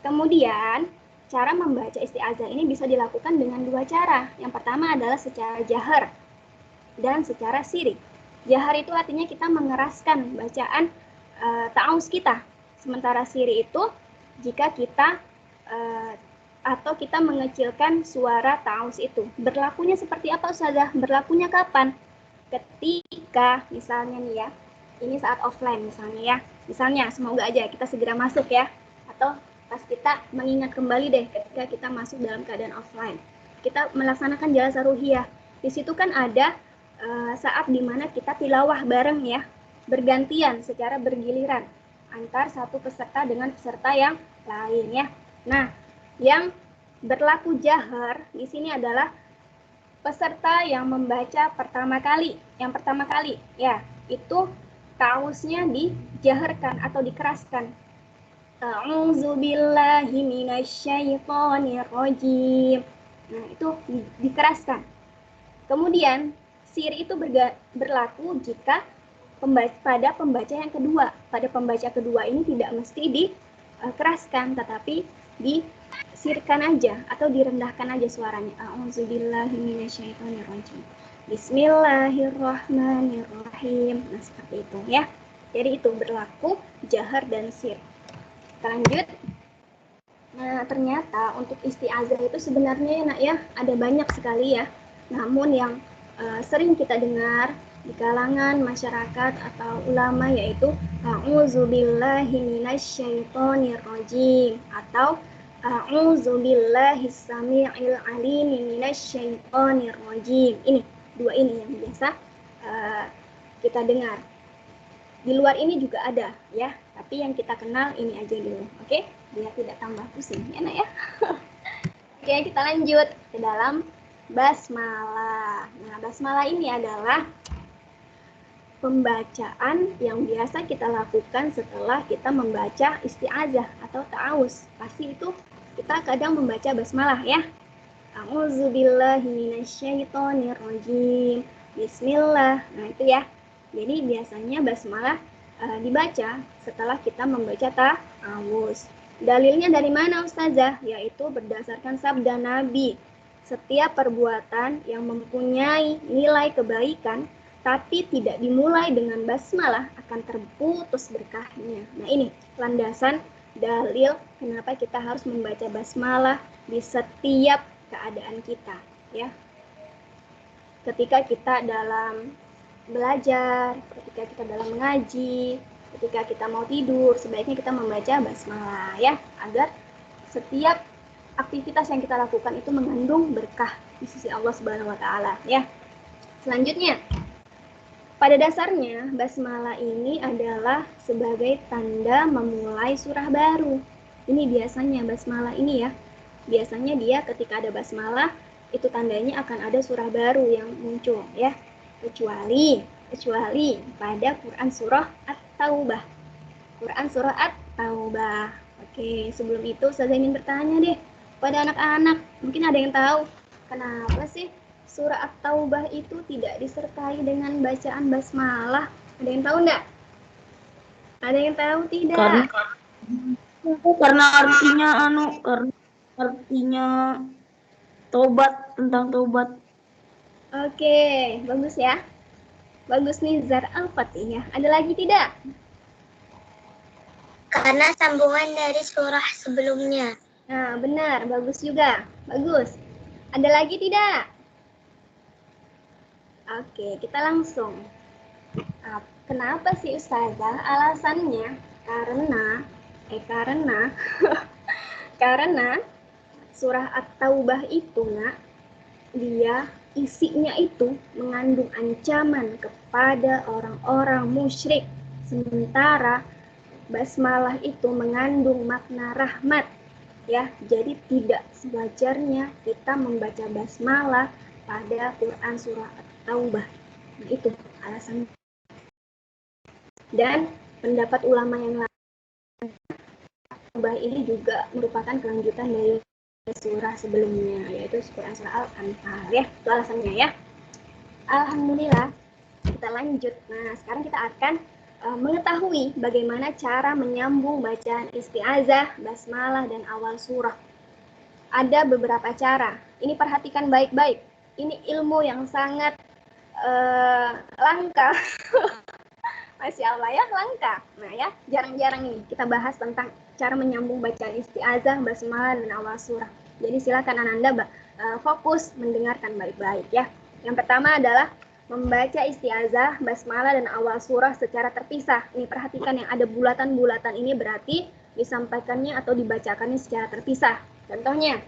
Kemudian, cara membaca isti'azah ini bisa dilakukan dengan dua cara. Yang pertama adalah secara jahar dan secara siri. Jahar itu artinya kita mengeraskan bacaan ta'awuz kita. Sementara siri itu jika kita atau kita mengecilkan suara ta'awuz itu. Berlakunya seperti apa Ustazah? Berlakunya kapan? Ketika misalnya nih ya, ini saat offline misalnya ya. Misalnya semoga aja kita segera masuk ya. Atau pas kita mengingat kembali deh ketika kita masuk dalam keadaan offline. Kita melaksanakan jalsa ruhiyah. Di situ kan ada saat dimana kita tilawah bareng ya. Bergantian secara bergiliran antar satu peserta dengan peserta yang lain ya. Nah, yang berlaku jahar di sini adalah peserta yang membaca pertama kali. Yang pertama kali ya, itu ta'awuznya dijaharkan atau dikeraskan. A'udzubillahi minasyaitonirrajim. Nah, itu dikeraskan. Kemudian sir itu berlaku jika pada pembaca yang kedua. Pada pembaca kedua ini tidak mesti dikeraskan, tetapi disirkan aja atau direndahkan aja suaranya. A'udzubillahi minasyaitonirrajim. Bismillahirrahmanirrahim. Nah, seperti itu ya. Jadi itu berlaku jahar dan sir. Kita lanjut. Nah, ternyata untuk isti'azah itu sebenarnya enak ya, ada banyak sekali ya. Namun yang sering kita dengar di kalangan masyarakat atau ulama yaitu a'udzubillahi minasyaitonirrajim atau a'udzubillahis samii'il 'aliim minasyaitonirrajim. Ini dua ini yang biasa kita dengar. Di luar ini juga ada ya, tapi yang kita kenal ini aja dulu. Oke? Biar tidak tambah pusing ya nak ya. Oke, kita lanjut ke dalam basmalah. Nah, basmalah ini adalah pembacaan yang biasa kita lakukan setelah kita membaca isti'azah atau ta'awuz. Pasti itu kita kadang membaca basmalah ya. A'udzubillahi minasyaitonirrajim. Bismillah. Nah, itu ya. Jadi biasanya basmalah dibaca setelah kita membaca ta'awuz. Dalilnya dari mana Ustazah? Yaitu berdasarkan sabda Nabi. Setiap perbuatan yang mempunyai nilai kebaikan tapi tidak dimulai dengan basmalah akan terputus berkahnya. Nah, ini landasan dalil kenapa kita harus membaca basmalah di setiap keadaan kita ya. Ketika kita dalam belajar, ketika kita dalam mengaji, ketika kita mau tidur, sebaiknya kita membaca basmalah ya, agar setiap aktivitas yang kita lakukan itu mengandung berkah di sisi Allah Subhanahu wa taala ya. Selanjutnya, pada dasarnya basmalah ini adalah sebagai tanda memulai surah baru. Ini biasanya basmalah ini ya. Biasanya dia ketika ada basmalah itu tandanya akan ada surah baru yang muncul ya. Kecuali pada Quran surah At-Taubah. Quran surah At-Taubah. Oke, sebelum itu saya ingin bertanya deh pada anak-anak, mungkin ada yang tahu kenapa sih surah At-Taubah itu tidak disertai dengan bacaan basmalah? Ada yang tahu enggak? Ada yang tahu tidak? Karena artinya tobat, tentang tobat. Oke, bagus ya. Bagus nih Zar Al-Fatih ya. Ada lagi tidak? Karena sambungan dari surah sebelumnya. Nah, benar. Bagus juga. Bagus. Ada lagi tidak? Oke, kita langsung. Kenapa sih Ustazah? Alasannya karena karena surah At-Taubah itu, Nak, dia isinya itu mengandung ancaman kepada orang-orang musyrik. Sementara basmalah itu mengandung makna rahmat. Ya, jadi tidak sewajarnya kita membaca basmalah pada Quran surah At-Taubah. Nah, itu alasan. Dan pendapat ulama yang lain, At-Taubah ini juga merupakan kelanjutan dari surah sebelumnya, yaitu Quran surah Al-Anfal, ya. Itu alasannya, ya. Alhamdulillah, kita lanjut. Nah, sekarang kita akan mengetahui bagaimana cara menyambung bacaan isti'azah, basmalah, dan awal surah. Ada beberapa cara. Ini perhatikan baik-baik. Ini ilmu yang sangat langka. Masya Allah, ya, langka. Nah, ya, jarang-jarang nih kita bahas tentang cara menyambung bacaan isti'azah, basmalah, dan awal surah. Jadi silakan Ananda fokus mendengarkan baik-baik, ya. Yang pertama adalah membaca isti'azah, basmalah, dan awal surah secara terpisah. Ini perhatikan yang ada bulatan-bulatan ini berarti disampaikannya atau dibacakannya secara terpisah. Contohnya,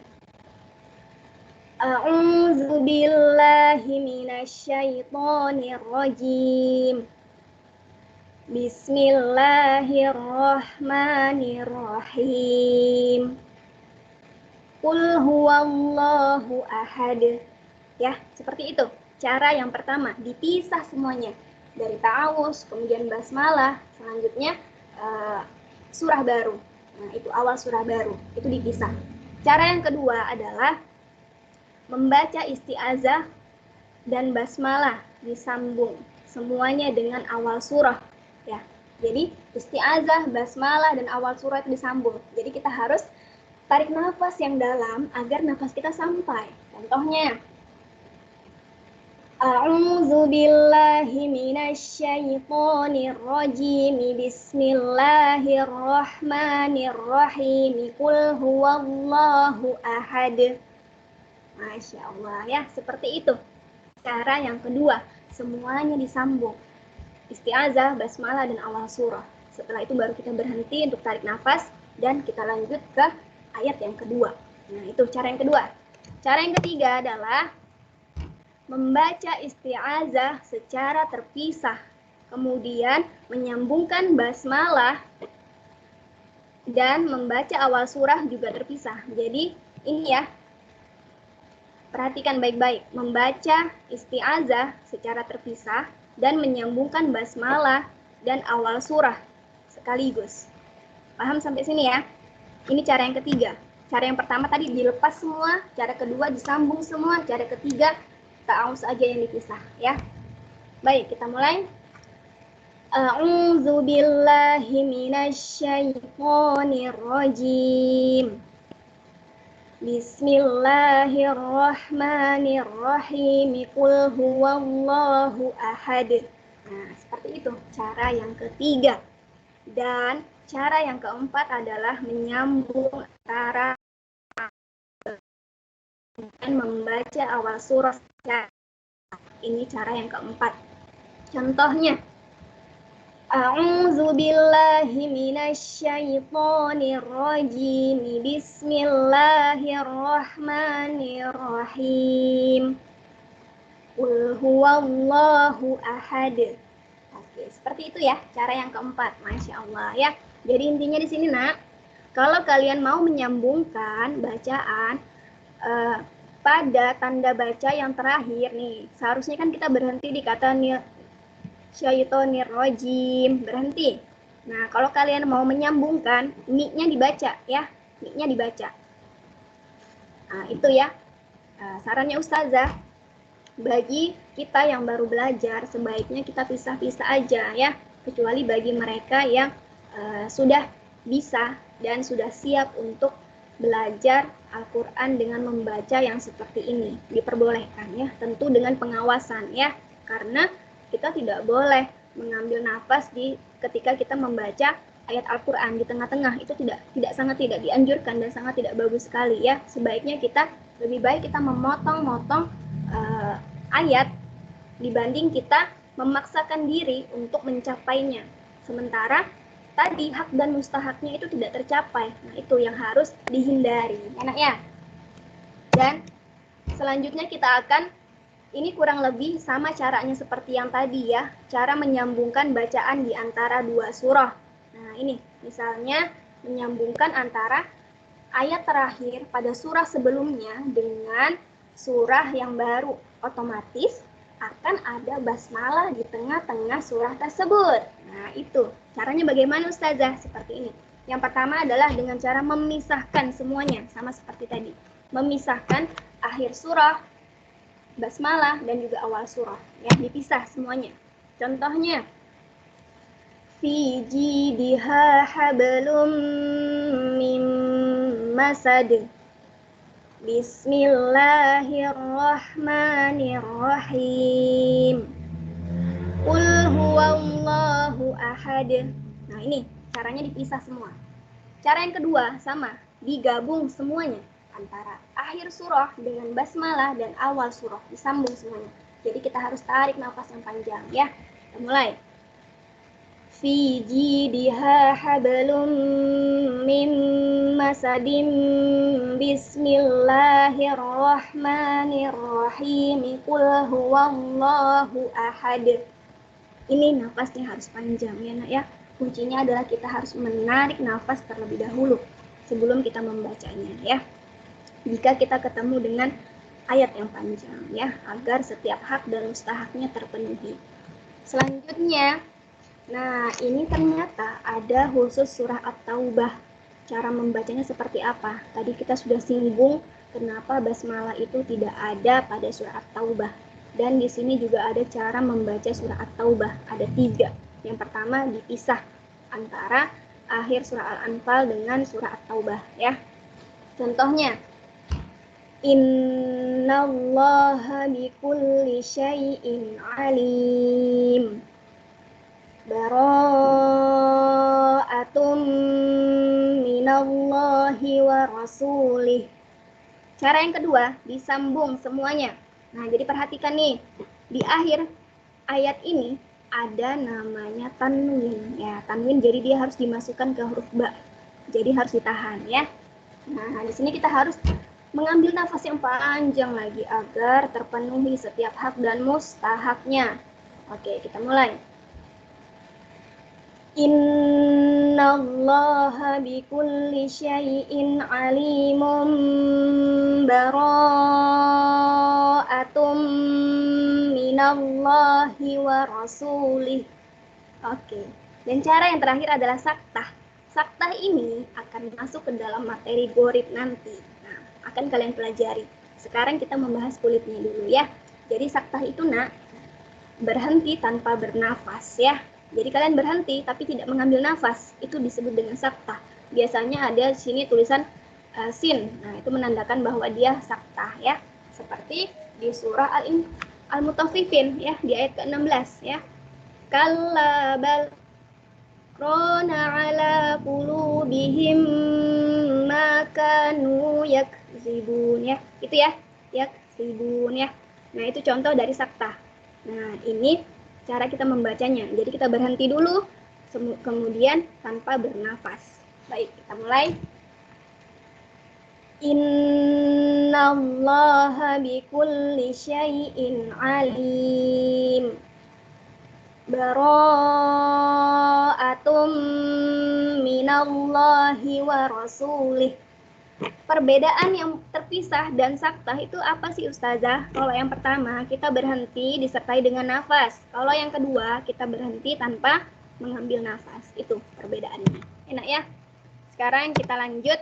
A'udzu billahi minasyaitonir rajim. Bismillahirrahmanirrahim. Qul huwallahu ahad. Ya, seperti itu. Cara yang pertama, dipisah semuanya. Dari ta'awuz, kemudian basmalah, selanjutnya surah baru. Nah, itu awal surah baru. Itu dipisah. Cara yang kedua adalah membaca isti'azah dan basmalah disambung. Semuanya dengan awal surah. Ya, jadi isti'azah, basmalah, dan awal surah itu disambung. Jadi kita harus tarik nafas yang dalam agar nafas kita sampai. Contohnya, A'udzu billahi minasyaitonir rajim. Bismillahirrahmanirrahim. Qul huwallahu ahad. Masya Allah, ya, seperti itu. Cara yang kedua, semuanya disambung. Isti'azah, basmalah, dan awal surah. Setelah itu baru kita berhenti untuk tarik nafas dan kita lanjut ke ayat yang kedua. Nah, itu cara yang kedua. Cara yang ketiga adalah membaca isti'azah secara terpisah. Kemudian menyambungkan basmalah dan membaca awal surah juga terpisah. Jadi ini ya, perhatikan baik-baik, membaca isti'azah secara terpisah dan menyambungkan basmalah dan awal surah sekaligus. Paham sampai sini ya? Ini cara yang ketiga. Cara yang pertama tadi dilepas semua, cara kedua disambung semua, cara ketiga ta'awuz aja yang dipisah, ya. Baik, kita mulai. A'udzu billahi minasyaitonir rajim. Bismillahirrahmanirrahim. Qul huwallahu ahad. Nah, seperti itu cara yang ketiga. Dan cara yang keempat adalah menyambung antara dan membaca awal surah. Ini cara yang keempat. Contohnya, A'udzu billahi minasyaitonir rajim. Bismillahirrahmanirrahim. Qul huwallahu ahad. Oke, seperti itu ya, cara yang keempat. Masya Allah ya. Jadi intinya di sini, Nak, kalau kalian mau menyambungkan bacaan pada tanda baca yang terakhir nih, seharusnya kan kita berhenti di kata syaitonir rajim, berhenti. Nah, kalau kalian mau menyambungkan, mi-nya dibaca ya, mi-nya dibaca. Nah, itu ya. Sarannya Ustazah, bagi kita yang baru belajar, sebaiknya kita pisah-pisah aja ya, kecuali bagi mereka yang sudah bisa dan sudah siap untuk belajar Al-Quran dengan membaca yang seperti ini. Diperbolehkan ya, tentu dengan pengawasan ya, karena kita tidak boleh mengambil nafas ketika kita membaca ayat Al-Quran di tengah-tengah. Itu sangat tidak dianjurkan dan sangat tidak bagus sekali ya. Sebaiknya kita lebih baik kita memotong-motong ayat dibanding kita memaksakan diri untuk mencapainya. Sementara tadi hak dan mustahaknya itu tidak tercapai. Nah, itu yang harus dihindari. Enak ya? Dan selanjutnya kita akan, ini kurang lebih sama caranya seperti yang tadi ya, cara menyambungkan bacaan di antara dua surah. Nah, ini misalnya menyambungkan antara ayat terakhir pada surah sebelumnya dengan surah yang baru. Otomatis akan ada basmalah di tengah-tengah surah tersebut. Nah, itu. Caranya bagaimana Ustazah? Seperti ini. Yang pertama adalah dengan cara memisahkan semuanya, sama seperti tadi. Memisahkan akhir surah, basmalah, dan juga awal surah. Ya, dipisah semuanya. Contohnya, fi jidha hablum min masad. Bismillahirrahmanirrahim. Qul huwallahu ahad. Nah, ini caranya dipisah semua. Cara yang kedua sama, digabung semuanya antara akhir surah dengan basmalah dan awal surah, disambung semuanya. Jadi kita harus tarik nafas yang panjang ya. Kita mulai. Fi jidha hablum min masadim. Bismillahirrahmanirrahim. Qul huwallahu ahad. Ini nafasnya harus panjang ya nak ya. Kuncinya adalah kita harus menarik nafas terlebih dahulu sebelum kita membacanya ya. Jika kita ketemu dengan ayat yang panjang ya, agar setiap hak dan mustahaknya terpenuhi. Selanjutnya, nah ini ternyata ada khusus surah At-Taubah. Cara membacanya seperti apa? Tadi kita sudah singgung kenapa basmalah itu tidak ada pada surah At-Taubah. Dan di sini juga ada cara membaca surah At-Taubah. Ada 3. Yang pertama dipisah antara akhir surah Al-Anfal dengan surah At-Taubah ya. Contohnya, Innallaha bikulli syai'in alim. Bara'atum minallahi wa rasulih. Cara yang kedua, disambung semuanya. Nah, jadi perhatikan nih, di akhir ayat ini ada namanya tanwin. Ya, tanwin jadi dia harus dimasukkan ke huruf ba. Jadi harus ditahan ya. Nah, di sini kita harus mengambil nafas yang panjang lagi agar terpenuhi setiap hak dan mustahaknya. Oke, kita mulai. Innallaha bikulli syai'in alimun bara'atum minallahi wa rasulih. Oke. Dan cara yang terakhir adalah saktah. Saktah ini akan masuk ke dalam materi gharib nanti. Nah, akan kalian pelajari. Sekarang kita membahas kulitnya dulu ya. Jadi saktah itu nak berhenti tanpa bernafas ya. Jadi kalian berhenti tapi tidak mengambil nafas, itu disebut dengan saktah. Biasanya ada di sini tulisan sin. Nah, itu menandakan bahwa dia saktah ya. Seperti di surah Al-Mutaffifin ya, di ayat ke-16 ya. Kalla bal rana ala qulubihim ma kanu yakzibun ya. Itu ya, yakzibun ya. Nah, itu contoh dari saktah. Nah, ini cara kita membacanya. Jadi kita berhenti dulu, kemudian tanpa bernafas. Baik, kita mulai. Innallaha bikulli syai'in alim. Bara'atum minallahi wa rasulih. Perbedaan yang terpisah dan saktah itu apa sih Ustazah? Kalau yang pertama kita berhenti disertai dengan nafas. Kalau yang kedua kita berhenti tanpa mengambil nafas. Itu perbedaannya. Enak ya? Sekarang kita lanjut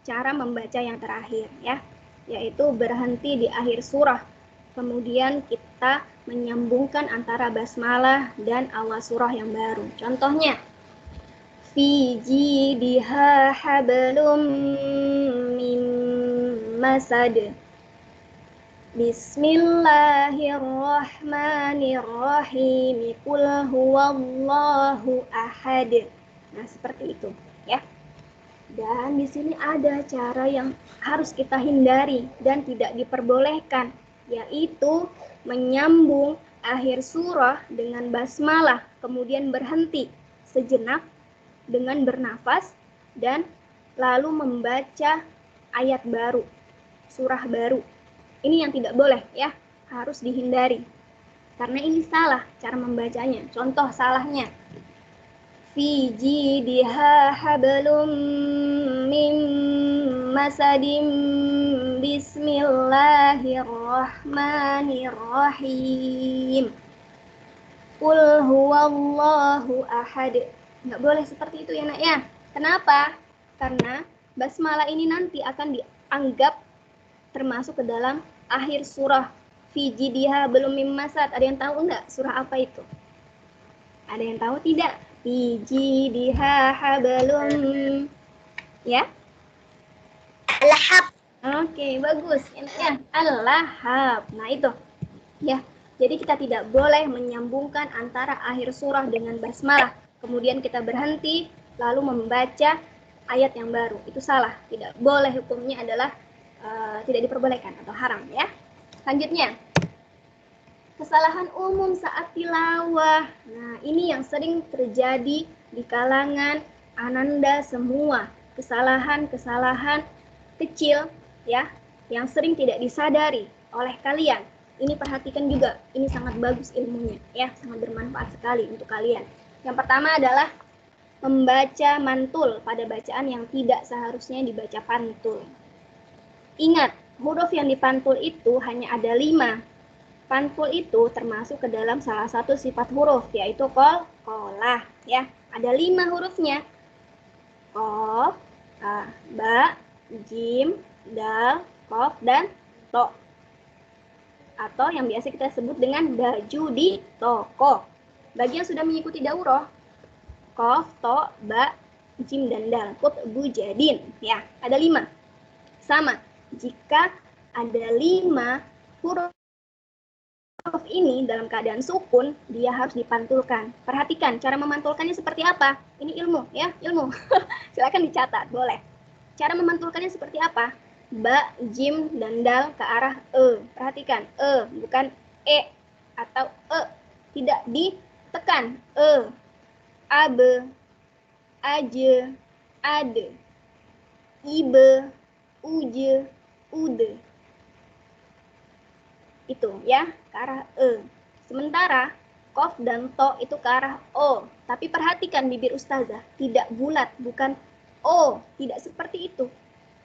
cara membaca yang terakhir ya, yaitu berhenti di akhir surah. Kemudian kita menyambungkan antara basmalah dan awal surah yang baru. Contohnya, fi jidha hablum min masad. Bismillahirrahmanirrahim. Qul huwallahu ahad. Nah, seperti itu ya. Dan di sini ada cara yang harus kita hindari dan tidak diperbolehkan, yaitu menyambung akhir surah dengan basmalah, kemudian berhenti sejenak dengan bernafas dan lalu membaca ayat baru, surah baru. Ini yang tidak boleh ya, harus dihindari. Karena ini salah cara membacanya. Contoh salahnya. Fi jidha hablum min masadim bismillahirrahmanirrahim. Qul huwallahu ahad. Nggak boleh seperti itu ya nak ya. Kenapa? Karena basmalah ini nanti akan dianggap termasuk ke dalam akhir surah. Fi jidha belum mim masad. Ada yang tahu nggak surah apa itu? Ada yang tahu tidak? Fi jidha hablum. Ya? Al-Lahab. Oke, bagus. Ya, Al-Lahab. Nah, itu. Ya. Jadi kita tidak boleh menyambungkan antara akhir surah dengan basmalah. Kemudian kita berhenti lalu membaca ayat yang baru. Itu salah. Tidak boleh, hukumnya adalah tidak diperbolehkan atau haram ya. Selanjutnya, kesalahan umum saat tilawah. Nah, ini yang sering terjadi di kalangan ananda semua. Kesalahan-kesalahan kecil ya, yang sering tidak disadari oleh kalian. Ini perhatikan juga, ini sangat bagus ilmunya ya, sangat bermanfaat sekali untuk kalian. Yang pertama adalah membaca mantul pada bacaan yang tidak seharusnya dibaca pantul. Ingat, huruf yang dipantul itu hanya ada 5. Pantul itu termasuk ke dalam salah satu sifat huruf, yaitu qalqalah ya. Ada 5 hurufnya. Qaf, ba, jim, dal, qaf, dan to. Atau yang biasa kita sebut dengan baju di toko. Bagi yang sudah mengikuti daurah, qaf, to, ba, jim, dan dal, qutbu jadin ya. Ada 5. Sama. Jika ada 5 huruf ini dalam keadaan sukun, dia harus dipantulkan. Perhatikan cara memantulkannya seperti apa. Ini ilmu ya, ilmu. Silakan dicatat, boleh. Cara memantulkannya seperti apa? Ba, jim, dan dal ke arah e. Perhatikan, e bukan e atau e. Tidak ditekan. E, abe, aje, ade, ibe, uje, ude. Itu ya, ke arah e. Sementara qaf dan to itu ke arah o. Tapi perhatikan bibir ustazah, tidak bulat, bukan o, tidak seperti itu.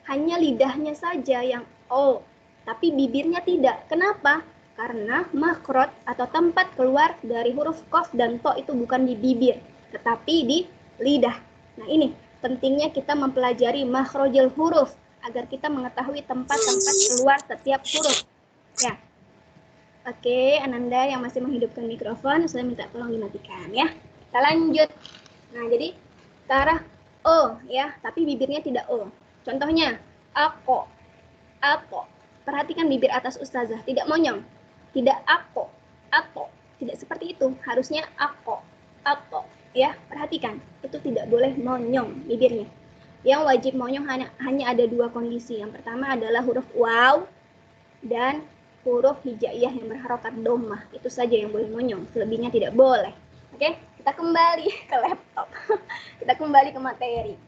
Hanya lidahnya saja yang o, tapi bibirnya tidak. Kenapa? Karena makhraj atau tempat keluar dari huruf qaf dan to itu bukan di bibir, tetapi di lidah. Nah, ini pentingnya kita mempelajari makhrajul huruf agar kita mengetahui tempat-tempat keluar setiap huruf. Ya. Oke, Ananda yang masih menghidupkan mikrofon, saya minta tolong dimatikan ya. Kita lanjut. Nah, jadi ke arah o ya, tapi bibirnya tidak o. Contohnya, ako, ako. Perhatikan bibir atas ustazah, tidak monyong. Tidak ako, ako. Tidak seperti itu, harusnya ako, ako. Ya, perhatikan, itu tidak boleh monyong bibirnya. Yang wajib monyong hanya ada 2 kondisi. Yang pertama adalah huruf waw dan huruf hijaiyah yang berharokat dhammah. Itu saja yang boleh monyong, selebihnya tidak boleh. Oke, kita kembali ke laptop. Kita kembali ke materi.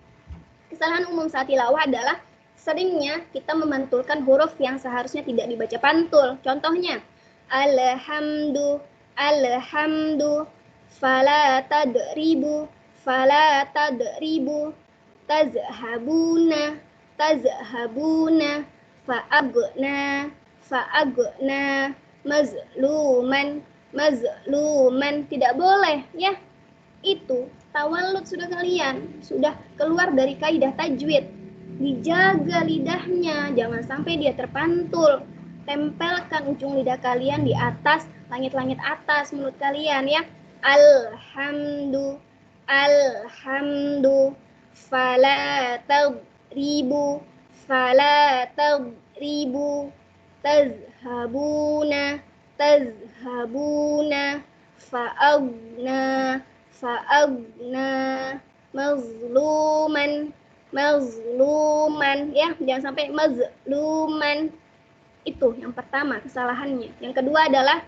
Kesalahan umum saat tilawah adalah seringnya kita memantulkan huruf yang seharusnya tidak dibaca pantul. Contohnya, alhamdu, alhamdu, fala tadribu, fala tadribu, tazhabuna, tazhabuna, fa'agna, fa'agna, mazluman, mazluman. Tidak boleh ya. Itu tawallud sudah kalian, sudah keluar dari kaidah tajwid. Dijaga lidahnya, jangan sampai dia terpantul. Tempelkan ujung lidah kalian di atas langit-langit atas mulut kalian ya. Alhamdu, alhamdu, fala tadribu, fala tadribu, tazhabuna, tazhabuna, fa'agna, fa'agna, mazluman, mazluman ya, jangan sampai mazluman. Itu yang pertama kesalahannya. Yang kedua adalah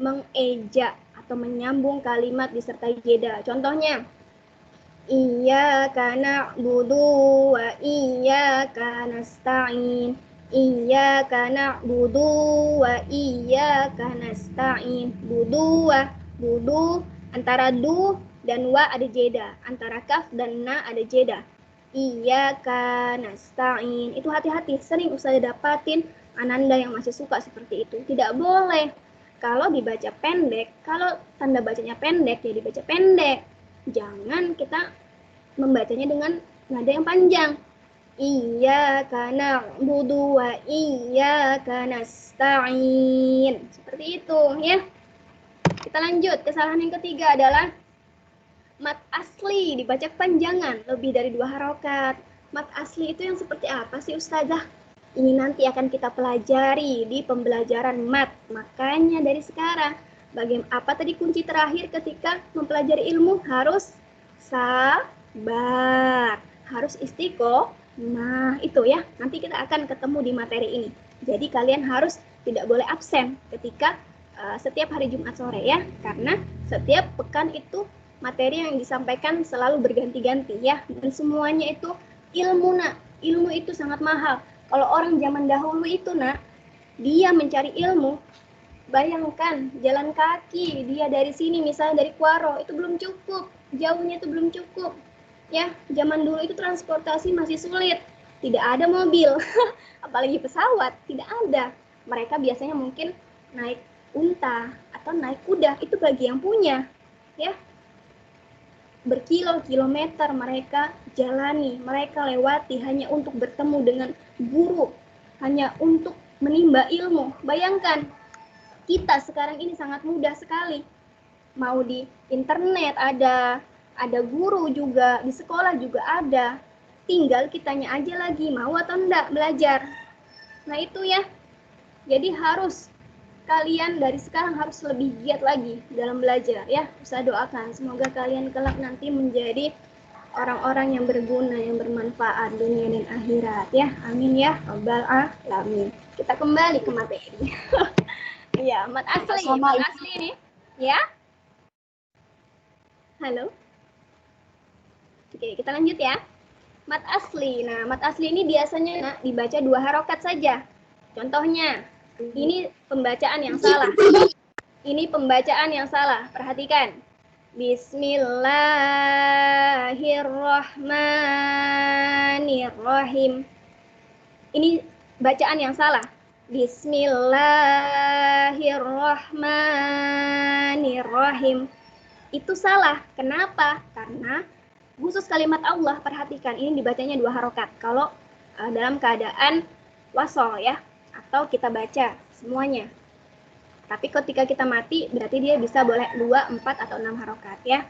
mengeja atau menyambung kalimat disertai jeda. Contohnya, iyyaka na'budu wa iyyaka nasta'in. Iyyaka na'budu wa iyyaka nasta'in. Budu antara du dan wa ada jeda, antara kaf dan na ada jeda. Iyyaka nasta'in. Itu hati-hati, sering Ustazah dapatin ananda yang masih suka seperti itu. Tidak boleh. Kalau dibaca pendek, kalau tanda bacanya pendek, ya dibaca pendek. Jangan kita membacanya dengan nada yang panjang. Iyyaka na'budu wa iyyaka nasta'in. Seperti itu ya. Kita lanjut. Kesalahan yang ketiga adalah mat asli dibaca kepanjangan lebih dari 2 harokat. Mat asli itu yang seperti apa sih Ustazah? Ini nanti akan kita pelajari di pembelajaran mat. Makanya dari sekarang, apa tadi kunci terakhir ketika mempelajari ilmu? Harus sabar, harus istiqomah. Itu ya, nanti kita akan ketemu di materi ini. Jadi kalian harus tidak boleh absen ketika setiap hari Jumat sore ya, karena setiap pekan itu materi yang disampaikan selalu berganti-ganti ya, dan semuanya itu ilmu nak. Ilmu itu sangat mahal. Kalau orang zaman dahulu itu nak, dia mencari ilmu, bayangkan jalan kaki dia dari sini misalnya dari Kuaro itu belum cukup, jauhnya itu belum cukup. Ya, zaman dulu itu transportasi masih sulit, tidak ada mobil, apalagi pesawat, tidak ada. Mereka biasanya mungkin naik unta atau naik kuda, itu bagi yang punya, ya. Berkilo-kilometer mereka jalani, mereka lewati hanya untuk bertemu dengan guru, hanya untuk menimba ilmu. Bayangkan, kita sekarang ini sangat mudah sekali. Mau di internet ada guru juga, di sekolah juga ada. Tinggal kitanya aja lagi mau atau enggak belajar. Nah itu ya. Jadi kalian dari sekarang harus lebih giat lagi dalam belajar ya. Saya doakan semoga kalian kelak nanti menjadi orang-orang yang berguna, yang bermanfaat dunia dan akhirat ya. Amin ya rabbal alamin. Kita kembali ke materi. Ya, mat asli ini ya. Halo. Oke, kita lanjut ya. Mat asli. Nah, mat asli ini biasanya dibaca 2 harokat saja. Contohnya, ini pembacaan yang salah. Ini pembacaan yang salah. Perhatikan. Bismillahirrahmanirrahim. Ini bacaan yang salah. Bismillahirrahmanirrahim. Itu salah. Kenapa? Karena khusus kalimat Allah, perhatikan, ini dibacanya 2 harokat. Kalau dalam keadaan wasol ya, atau kita baca semuanya. Tapi ketika kita mati, berarti dia bisa boleh 2, 4, atau 6 harokat ya.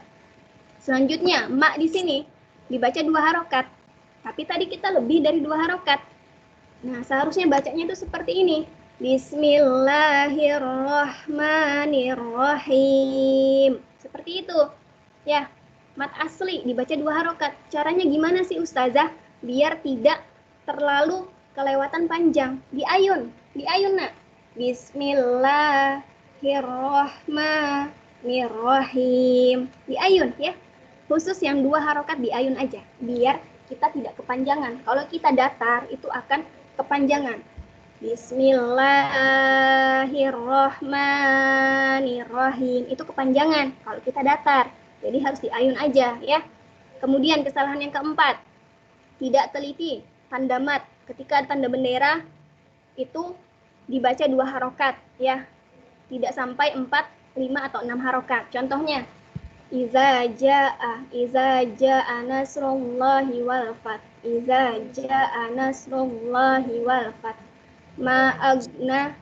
Selanjutnya, mak di sini dibaca 2 harokat. Tapi tadi kita lebih dari 2 harokat. Nah, seharusnya bacanya itu seperti ini. Bismillahirrahmanirrahim. Seperti itu. Ya, mat asli dibaca 2 harokat. Caranya gimana sih Ustazah? Biar tidak terlalu kelewatan panjang. Diayun nak. Bismillahirrahmanirrahim. Diayun ya. Khusus yang 2 harokat diayun aja. Biar kita tidak kepanjangan. Kalau kita datar itu akan kepanjangan. Bismillahirrahmanirrahim. Itu kepanjangan kalau kita datar. Jadi harus diayun aja ya. Kemudian kesalahan yang keempat. Tidak teliti tanda mat. Ketika tanda bendera itu dibaca 2 harokat ya. Tidak sampai 4, 5 atau 6 harokat. Contohnya Iza ja'a nasrullahi wal fath. Iza ja'a nasrullahi wal fath. Ma'agna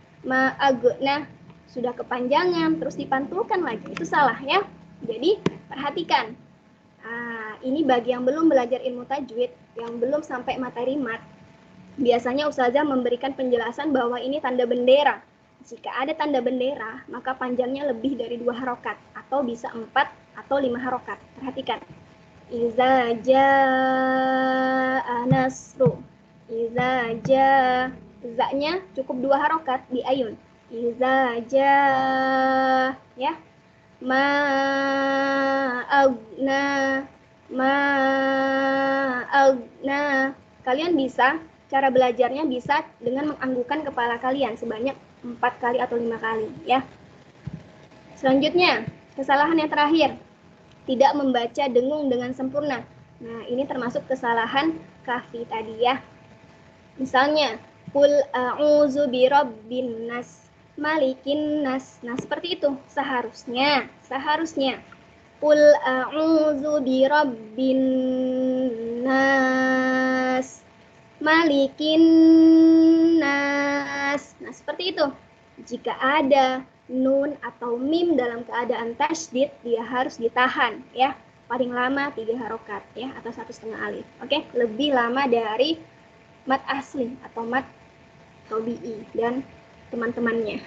sudah kepanjangan terus dipantulkan lagi. Itu salah ya. Jadi perhatikan. Ini bagi yang belum belajar ilmu tajwid, yang belum sampai materi mat. Biasanya Ustazah memberikan penjelasan bahwa ini tanda bendera. Jika ada tanda bendera, maka panjangnya lebih dari 2 harokat atau bisa 4 atau 5 harokat. Perhatikan. Iza ja'a nasru. Iza ja'a. Za-nya cukup 2 harokat di ayun. Iza ja, ya. Ma'agna, ma'agna. Kalian bisa, cara belajarnya bisa dengan menganggukkan kepala kalian sebanyak 4 kali atau 5 kali, ya. Selanjutnya, kesalahan yang terakhir, tidak membaca dengung dengan sempurna. Nah, ini termasuk kesalahan kafi tadi, ya. Misalnya, Qul a'udzu birabbin nas, malikin nas. Nah, seperti itu seharusnya. Qul a'udzu birabbin nas, malikin nas. Nah, seperti itu. Jika ada nun atau mim dalam keadaan tasydid, dia harus ditahan, ya. Paling lama 3 harokat, ya, atau 1,5 alif. Oke, lebih lama dari mat asli atau mat tobi'i dan teman-temannya.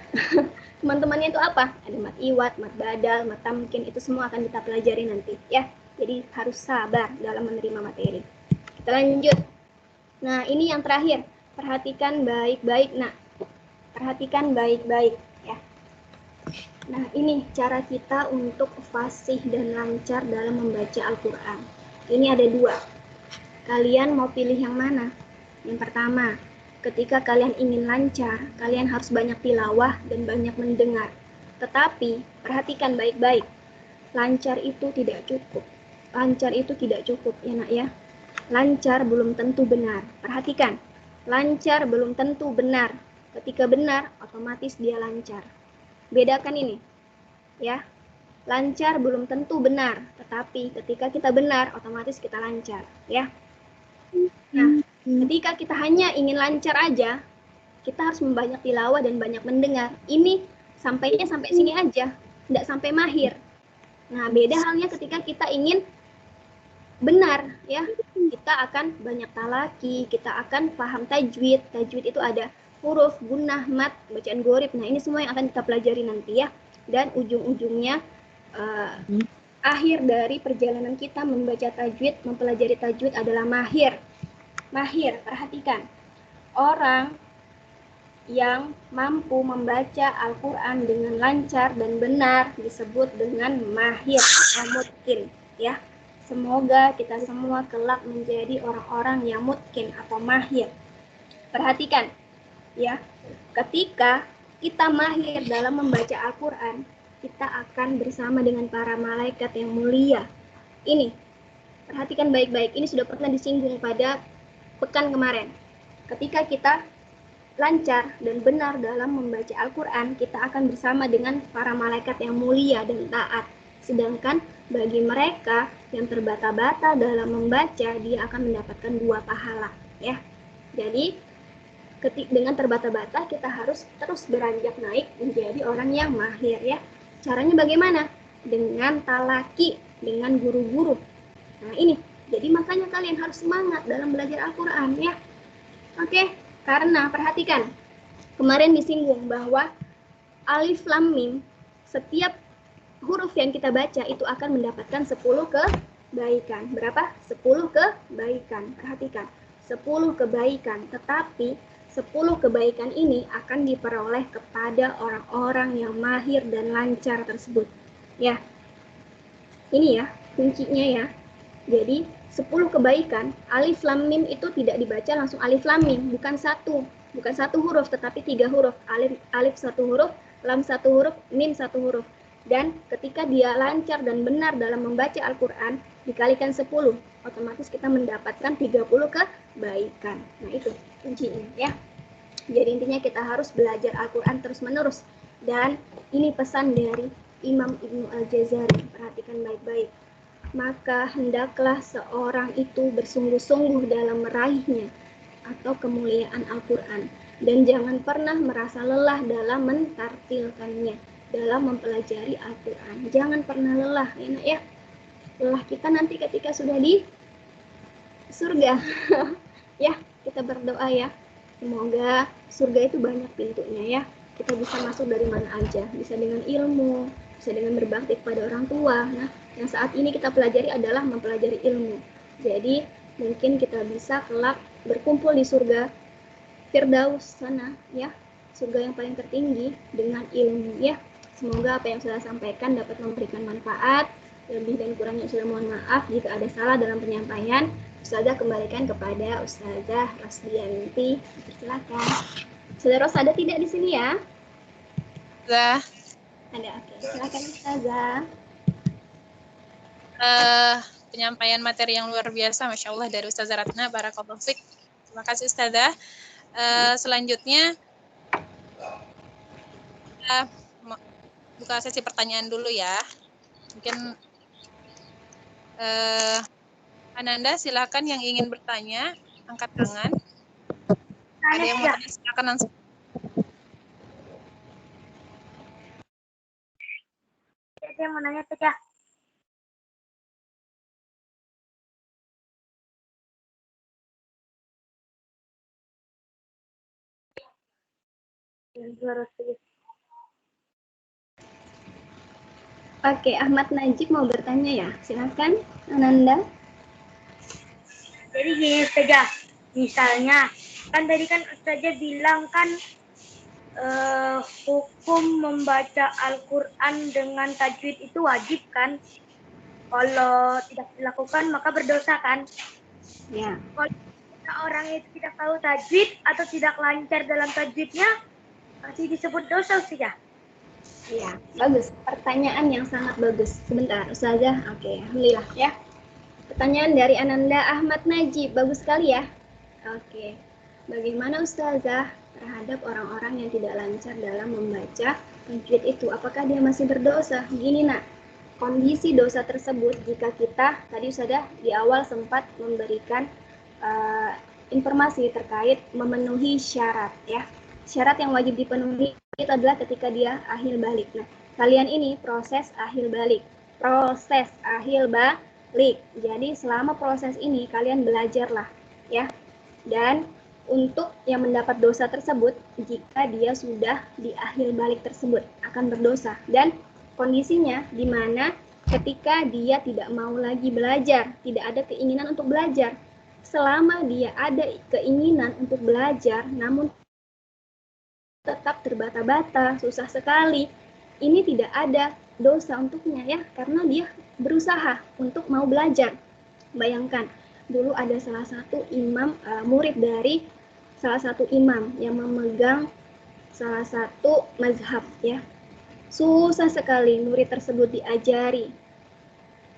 Teman-temannya itu apa? Ada mat iwat, mat badal, mat tamkin, itu semua akan kita pelajari nanti, ya. Jadi harus sabar dalam menerima materi. Kita lanjut. Nah, ini yang terakhir. Perhatikan baik-baik, nak. Perhatikan baik-baik, ya. Nah, ini cara kita untuk fasih dan lancar dalam membaca Al-Quran. Ini ada 2. Kalian mau pilih yang mana? Yang pertama, ketika kalian ingin lancar, kalian harus banyak tilawah dan banyak mendengar. Tetapi, perhatikan baik-baik. Lancar itu tidak cukup. Ya, nak, ya. Lancar belum tentu benar. Perhatikan, lancar belum tentu benar. Ketika benar, otomatis dia lancar. Bedakan ini, ya. Lancar belum tentu benar, tetapi ketika kita benar, otomatis kita lancar, ya. Nah, ketika kita hanya ingin lancar aja, kita harus membanyak tilawah dan banyak mendengar. Ini sampainya sampai sini aja, tidak sampai mahir. Nah, beda halnya ketika kita ingin benar, ya. Kita akan banyak talaki, kita akan paham tajwid. Tajwid itu ada huruf, gunnah, mat, bacaan gharib. Nah, ini semua yang akan kita pelajari nanti, ya. Dan ujung-ujungnya akhir dari perjalanan kita membaca tajwid, mempelajari tajwid adalah mahir. Mahir, perhatikan. Orang yang mampu membaca Al-Quran dengan lancar dan benar disebut dengan mahir atau mutkin, ya. Semoga kita semua kelak menjadi orang-orang yang mutkin atau mahir. Perhatikan, ya. Ketika kita mahir dalam membaca Al-Quran, kita akan bersama dengan para malaikat yang mulia. Ini, perhatikan baik-baik. Ini sudah pernah disinggung pada pekan kemarin. Ketika kita lancar dan benar dalam membaca Al-Quran, kita akan bersama dengan para malaikat yang mulia dan taat. Sedangkan bagi mereka yang terbata-bata dalam membaca, dia akan mendapatkan 2 pahala, ya. Jadi, dengan terbata-bata, kita harus terus beranjak naik menjadi orang yang mahir, ya. Caranya bagaimana? Dengan talaki, dengan guru-guru. Nah, ini. Jadi makanya kalian harus semangat dalam belajar Al-Quran, ya. Oke, karena perhatikan, kemarin disinggung bahwa alif lam mim, setiap huruf yang kita baca itu akan mendapatkan 10 kebaikan. Berapa? 10 kebaikan. Perhatikan, 10 kebaikan. Tetapi 10 kebaikan ini akan diperoleh kepada orang-orang yang mahir dan lancar tersebut. Ya, ini ya kuncinya, ya. Jadi 10 kebaikan, alif lam mim itu tidak dibaca langsung alif lam mim, bukan satu huruf, tetapi 3 huruf. Alif 1 huruf, lam 1 huruf, mim 1 huruf. Dan ketika dia lancar dan benar dalam membaca Al-Quran, dikalikan 10, otomatis kita mendapatkan 30 kebaikan. Nah, itu kuncinya, ya. Jadi intinya kita harus belajar Al-Quran terus-menerus. Dan ini pesan dari Imam Ibnu Al-Jazari, perhatikan baik-baik. Maka hendaklah seorang itu bersungguh-sungguh dalam meraihnya atau kemuliaan Al-Quran. Dan jangan pernah merasa lelah dalam mentartilkannya, dalam mempelajari Al-Quran. Jangan pernah lelah, enak, ya. Lelah kita nanti ketika sudah di surga. Ya, kita berdoa, ya. Semoga surga itu banyak pintunya, ya. Kita bisa masuk dari mana aja. Bisa dengan ilmu, bisa dengan berbakti kepada orang tua. Nah, yang saat ini kita pelajari adalah mempelajari ilmu. Jadi, mungkin kita bisa kelak berkumpul di surga Firdaus sana ya, surga yang paling tertinggi dengan ilmu ya. Semoga apa yang sudah sampaikan dapat memberikan manfaat. Lebih dan kurangnya sudah mohon maaf jika ada salah dalam penyampaian. Ustazah kembalikan kepada Ustazah Rosdianti. Silakan. Ustazah Ros ada tidak di sini ya? Ustazah. Ada, oke. Silakan Ustazah. Penyampaian materi yang luar biasa, Masya Allah, dari Ustazah Ratna. Barakallahu fiik. Terima kasih Ustazah. Selanjutnya kita buka sesi pertanyaan dulu ya. Mungkin Ananda silakan yang ingin bertanya, angkat tangan. Ada yang mau tanya, silakan langsung. Saya mau nanya saja. Oke, Ahmad Najib mau bertanya ya? Silakan, Ananda. Jadi gini saja, misalnya kan tadi kan Ustazah bilang kan hukum membaca Al-Quran dengan tajwid itu wajib kan? Kalau tidak dilakukan maka berdosa kan? Ya. Kalau orang itu tidak tahu tajwid atau tidak lancar dalam tajwidnya, masih disebut dosa saja. Iya, bagus. Pertanyaan yang sangat bagus. Sebentar, Ustazah. Oke, alhamdulillah ya. Pertanyaan dari Ananda Ahmad Najib, bagus sekali ya. Oke, bagaimana Ustazah terhadap orang-orang yang tidak lancar dalam membaca tajwid itu? Apakah dia masih berdosa? Gini nak, kondisi dosa tersebut jika kita, tadi Ustazah di awal sempat memberikan informasi terkait memenuhi syarat ya. Syarat yang wajib dipenuhi itu adalah ketika dia akhil balik. Nah, kalian ini proses akhil balik. Jadi selama proses ini kalian belajarlah ya. Dan untuk yang mendapat dosa tersebut, jika dia sudah di akhil balik tersebut akan berdosa. Dan kondisinya di mana ketika dia tidak mau lagi belajar, tidak ada keinginan untuk belajar. Selama dia ada keinginan untuk belajar, namun tetap terbata-bata, susah sekali, ini tidak ada dosa untuknya ya, karena dia berusaha untuk mau belajar. Bayangkan, dulu ada salah satu imam, murid dari salah satu imam yang memegang salah satu mazhab ya. Susah sekali murid tersebut diajari,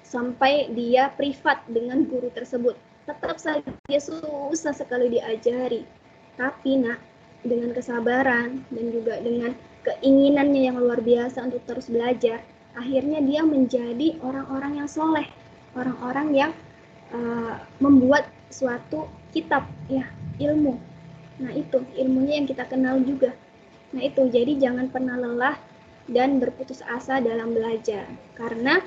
sampai dia privat dengan guru tersebut. Tetap saja susah sekali diajari. Tapi nak, dengan kesabaran dan juga dengan keinginannya yang luar biasa untuk terus belajar, akhirnya dia menjadi orang-orang yang soleh, orang-orang yang membuat suatu kitab ya, ilmu. Nah itu ilmunya yang kita kenal juga. Nah itu, jadi jangan pernah lelah dan berputus asa dalam belajar, karena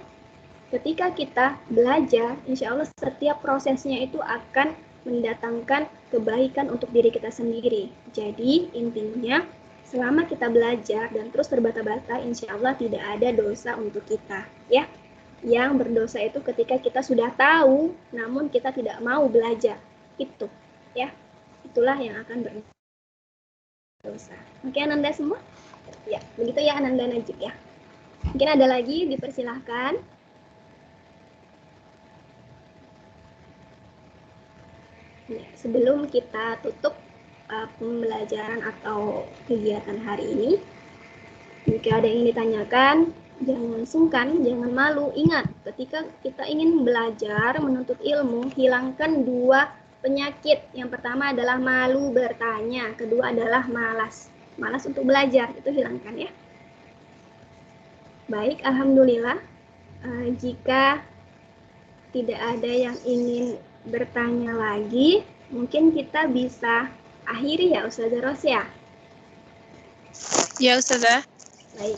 ketika kita belajar, insya Allah setiap prosesnya itu akan mendatangkan kebaikan untuk diri kita sendiri. Jadi intinya selama kita belajar dan terus terbata-bata, insya Allah tidak ada dosa untuk kita ya. Yang berdosa itu ketika kita sudah tahu namun kita tidak mau belajar, itu ya, itulah yang akan berdosa. Oke Ananda semua ya, begitu ya Ananda Najib ya. Mungkin ada lagi, dipersilahkan. Ya, sebelum kita tutup pembelajaran atau kegiatan hari ini, jika ada yang ingin ditanyakan, jangan sungkan, jangan malu. Ingat, ketika kita ingin belajar, menuntut ilmu, hilangkan dua penyakit. Yang pertama adalah malu bertanya, kedua adalah malas. Malas untuk belajar, itu hilangkan ya. Baik, alhamdulillah. Jika tidak ada yang ingin bertanya lagi, mungkin kita bisa akhiri ya Ustazah Ros ya. Ya Ustazah. Baik,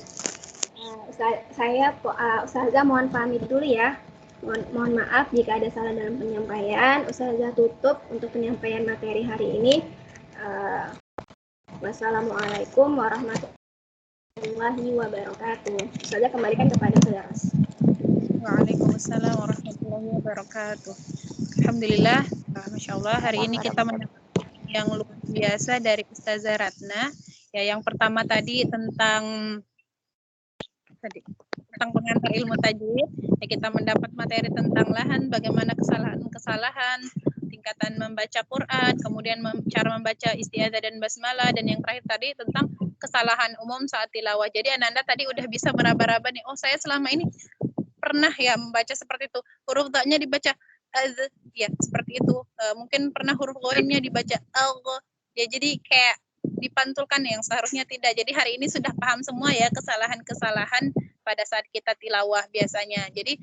Ustazah mohon pamit dulu ya. Mohon maaf jika ada salah dalam penyampaian. Ustazah tutup untuk penyampaian materi hari ini. Wassalamualaikum warahmatullahi wabarakatuh. Ustazah kembalikan kepada Ustazah Ros. Waalaikumsalam warahmatullahi wabarakatuh. Alhamdulillah, Masya Allah, hari ini kita mendapat yang luar biasa dari Ustazah Ratna. Ya, yang pertama tadi tentang pengantar ilmu tajwid. Ya, kita mendapat materi tentang lahan, bagaimana kesalahan-kesalahan, tingkatan membaca Quran, kemudian cara membaca isti'adzah dan basmalah, dan yang terakhir tadi tentang kesalahan umum saat tilawah. Jadi Ananda tadi udah bisa meraba-raba nih, oh saya selama ini pernah ya membaca seperti itu. Huruf ta-nya dibaca ya seperti itu. Mungkin pernah huruf ghainnya dibaca ya, jadi kayak dipantulkan yang seharusnya tidak. Jadi hari ini sudah paham semua ya kesalahan-kesalahan pada saat kita tilawah biasanya. Jadi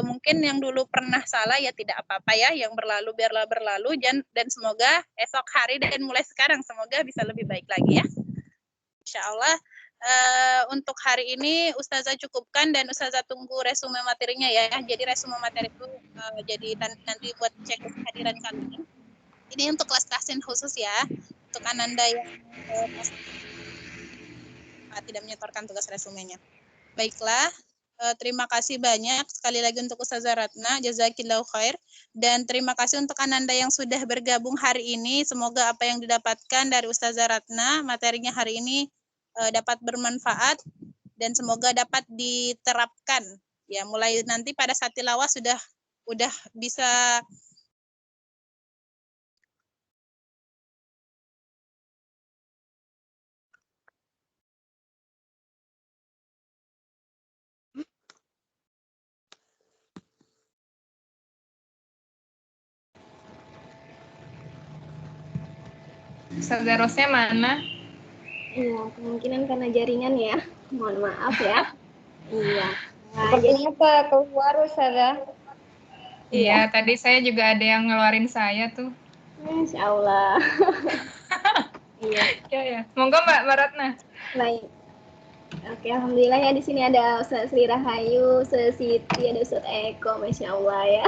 mungkin yang dulu pernah salah ya tidak apa-apa ya, yang berlalu biarlah berlalu, dan semoga esok hari dan mulai sekarang semoga bisa lebih baik lagi ya. Insya Allah. Untuk hari ini Ustazah cukupkan dan Ustazah tunggu resume materinya ya. Jadi resume materi itu jadi nanti buat cek kehadiran kalian. Ini untuk kelas tahsin khusus ya. Untuk Ananda yang tidak menyetorkan tugas resumenya. Baiklah, terima kasih banyak sekali lagi untuk Ustazah Ratna, jazakillahu khair, dan terima kasih untuk Ananda yang sudah bergabung hari ini. Semoga apa yang didapatkan dari Ustazah Ratna materinya hari ini dapat bermanfaat dan semoga dapat diterapkan ya, mulai nanti pada saat tilawah udah bisa Ustazah Rosnya mana? Iya, kemungkinan karena jaringan ya. Mohon maaf ya. Iya. Nah, Sepertinya Pak keluar Ustazah. Iya, tadi saya juga ada yang ngeluarin saya tuh. Masya Allah. Iya. Ya. Monggo Mbak Ratna. Baik. Oke, alhamdulillah ya, di sini ada Ustaz Sri Rahayu, Ustaz Siti, ada Ustaz Eko, Masya Allah ya.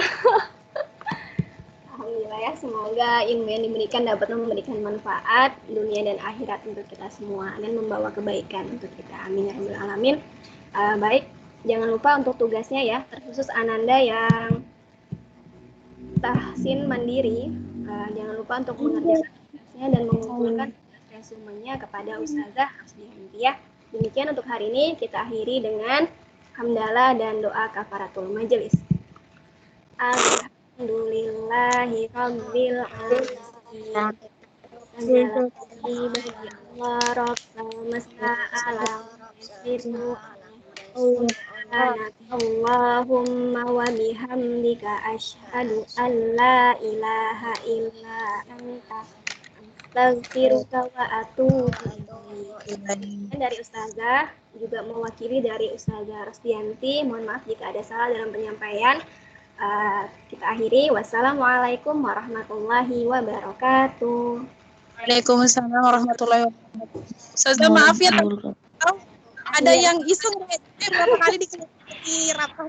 Alhamdulillah ya, semoga ilmu yang diberikan dapat memberikan manfaat dunia dan akhirat untuk kita semua dan membawa kebaikan untuk kita. Amin ya rabbal alamin. Baik, jangan lupa untuk tugasnya ya, terkhusus Ananda yang tahsin mandiri, jangan lupa untuk mengerjakan tugasnya dan mengumpulkan resumenya kepada Ustazah Rosdianti ya. Demikian untuk hari ini, kita akhiri dengan hamdalah dan doa kafaratul majelis. Alhamdulillahi rabbil alamin. Segala puji bagi Allah Rabbal semesta alam. Allahumma wa bihamdika asyhadu an la ilaha illa anta astaghfiruka wa atubu ilaik. Dari Ustazah, juga mewakili dari Ustazah Rosdianti, mohon maaf jika ada salah dalam penyampaian. Kita akhiri. Wassalamualaikum warahmatullahi wabarakatuh. Waalaikumsalam warahmatullahi wabarakatuh. Ustazah maaf ya, ada yang iseng berapa kali di rapat.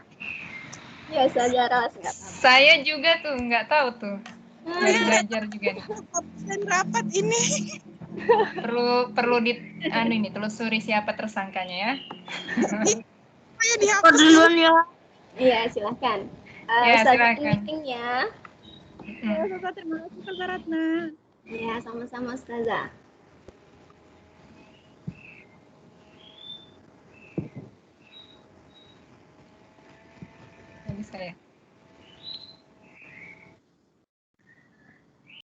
Ya, Ustazah Ros, nggak apa-apa. Saya juga tuh nggak tahu tuh. Baru belajar juga nih. Dan rapat ini. Perlu telusuri siapa tersangkanya ya. Saya dihapus duluan ya. Iya, silakan. Ya, Ustazah silakan. meetingnya. Terima kasih Ustazah Ratna. Ya, sama-sama Ustazah.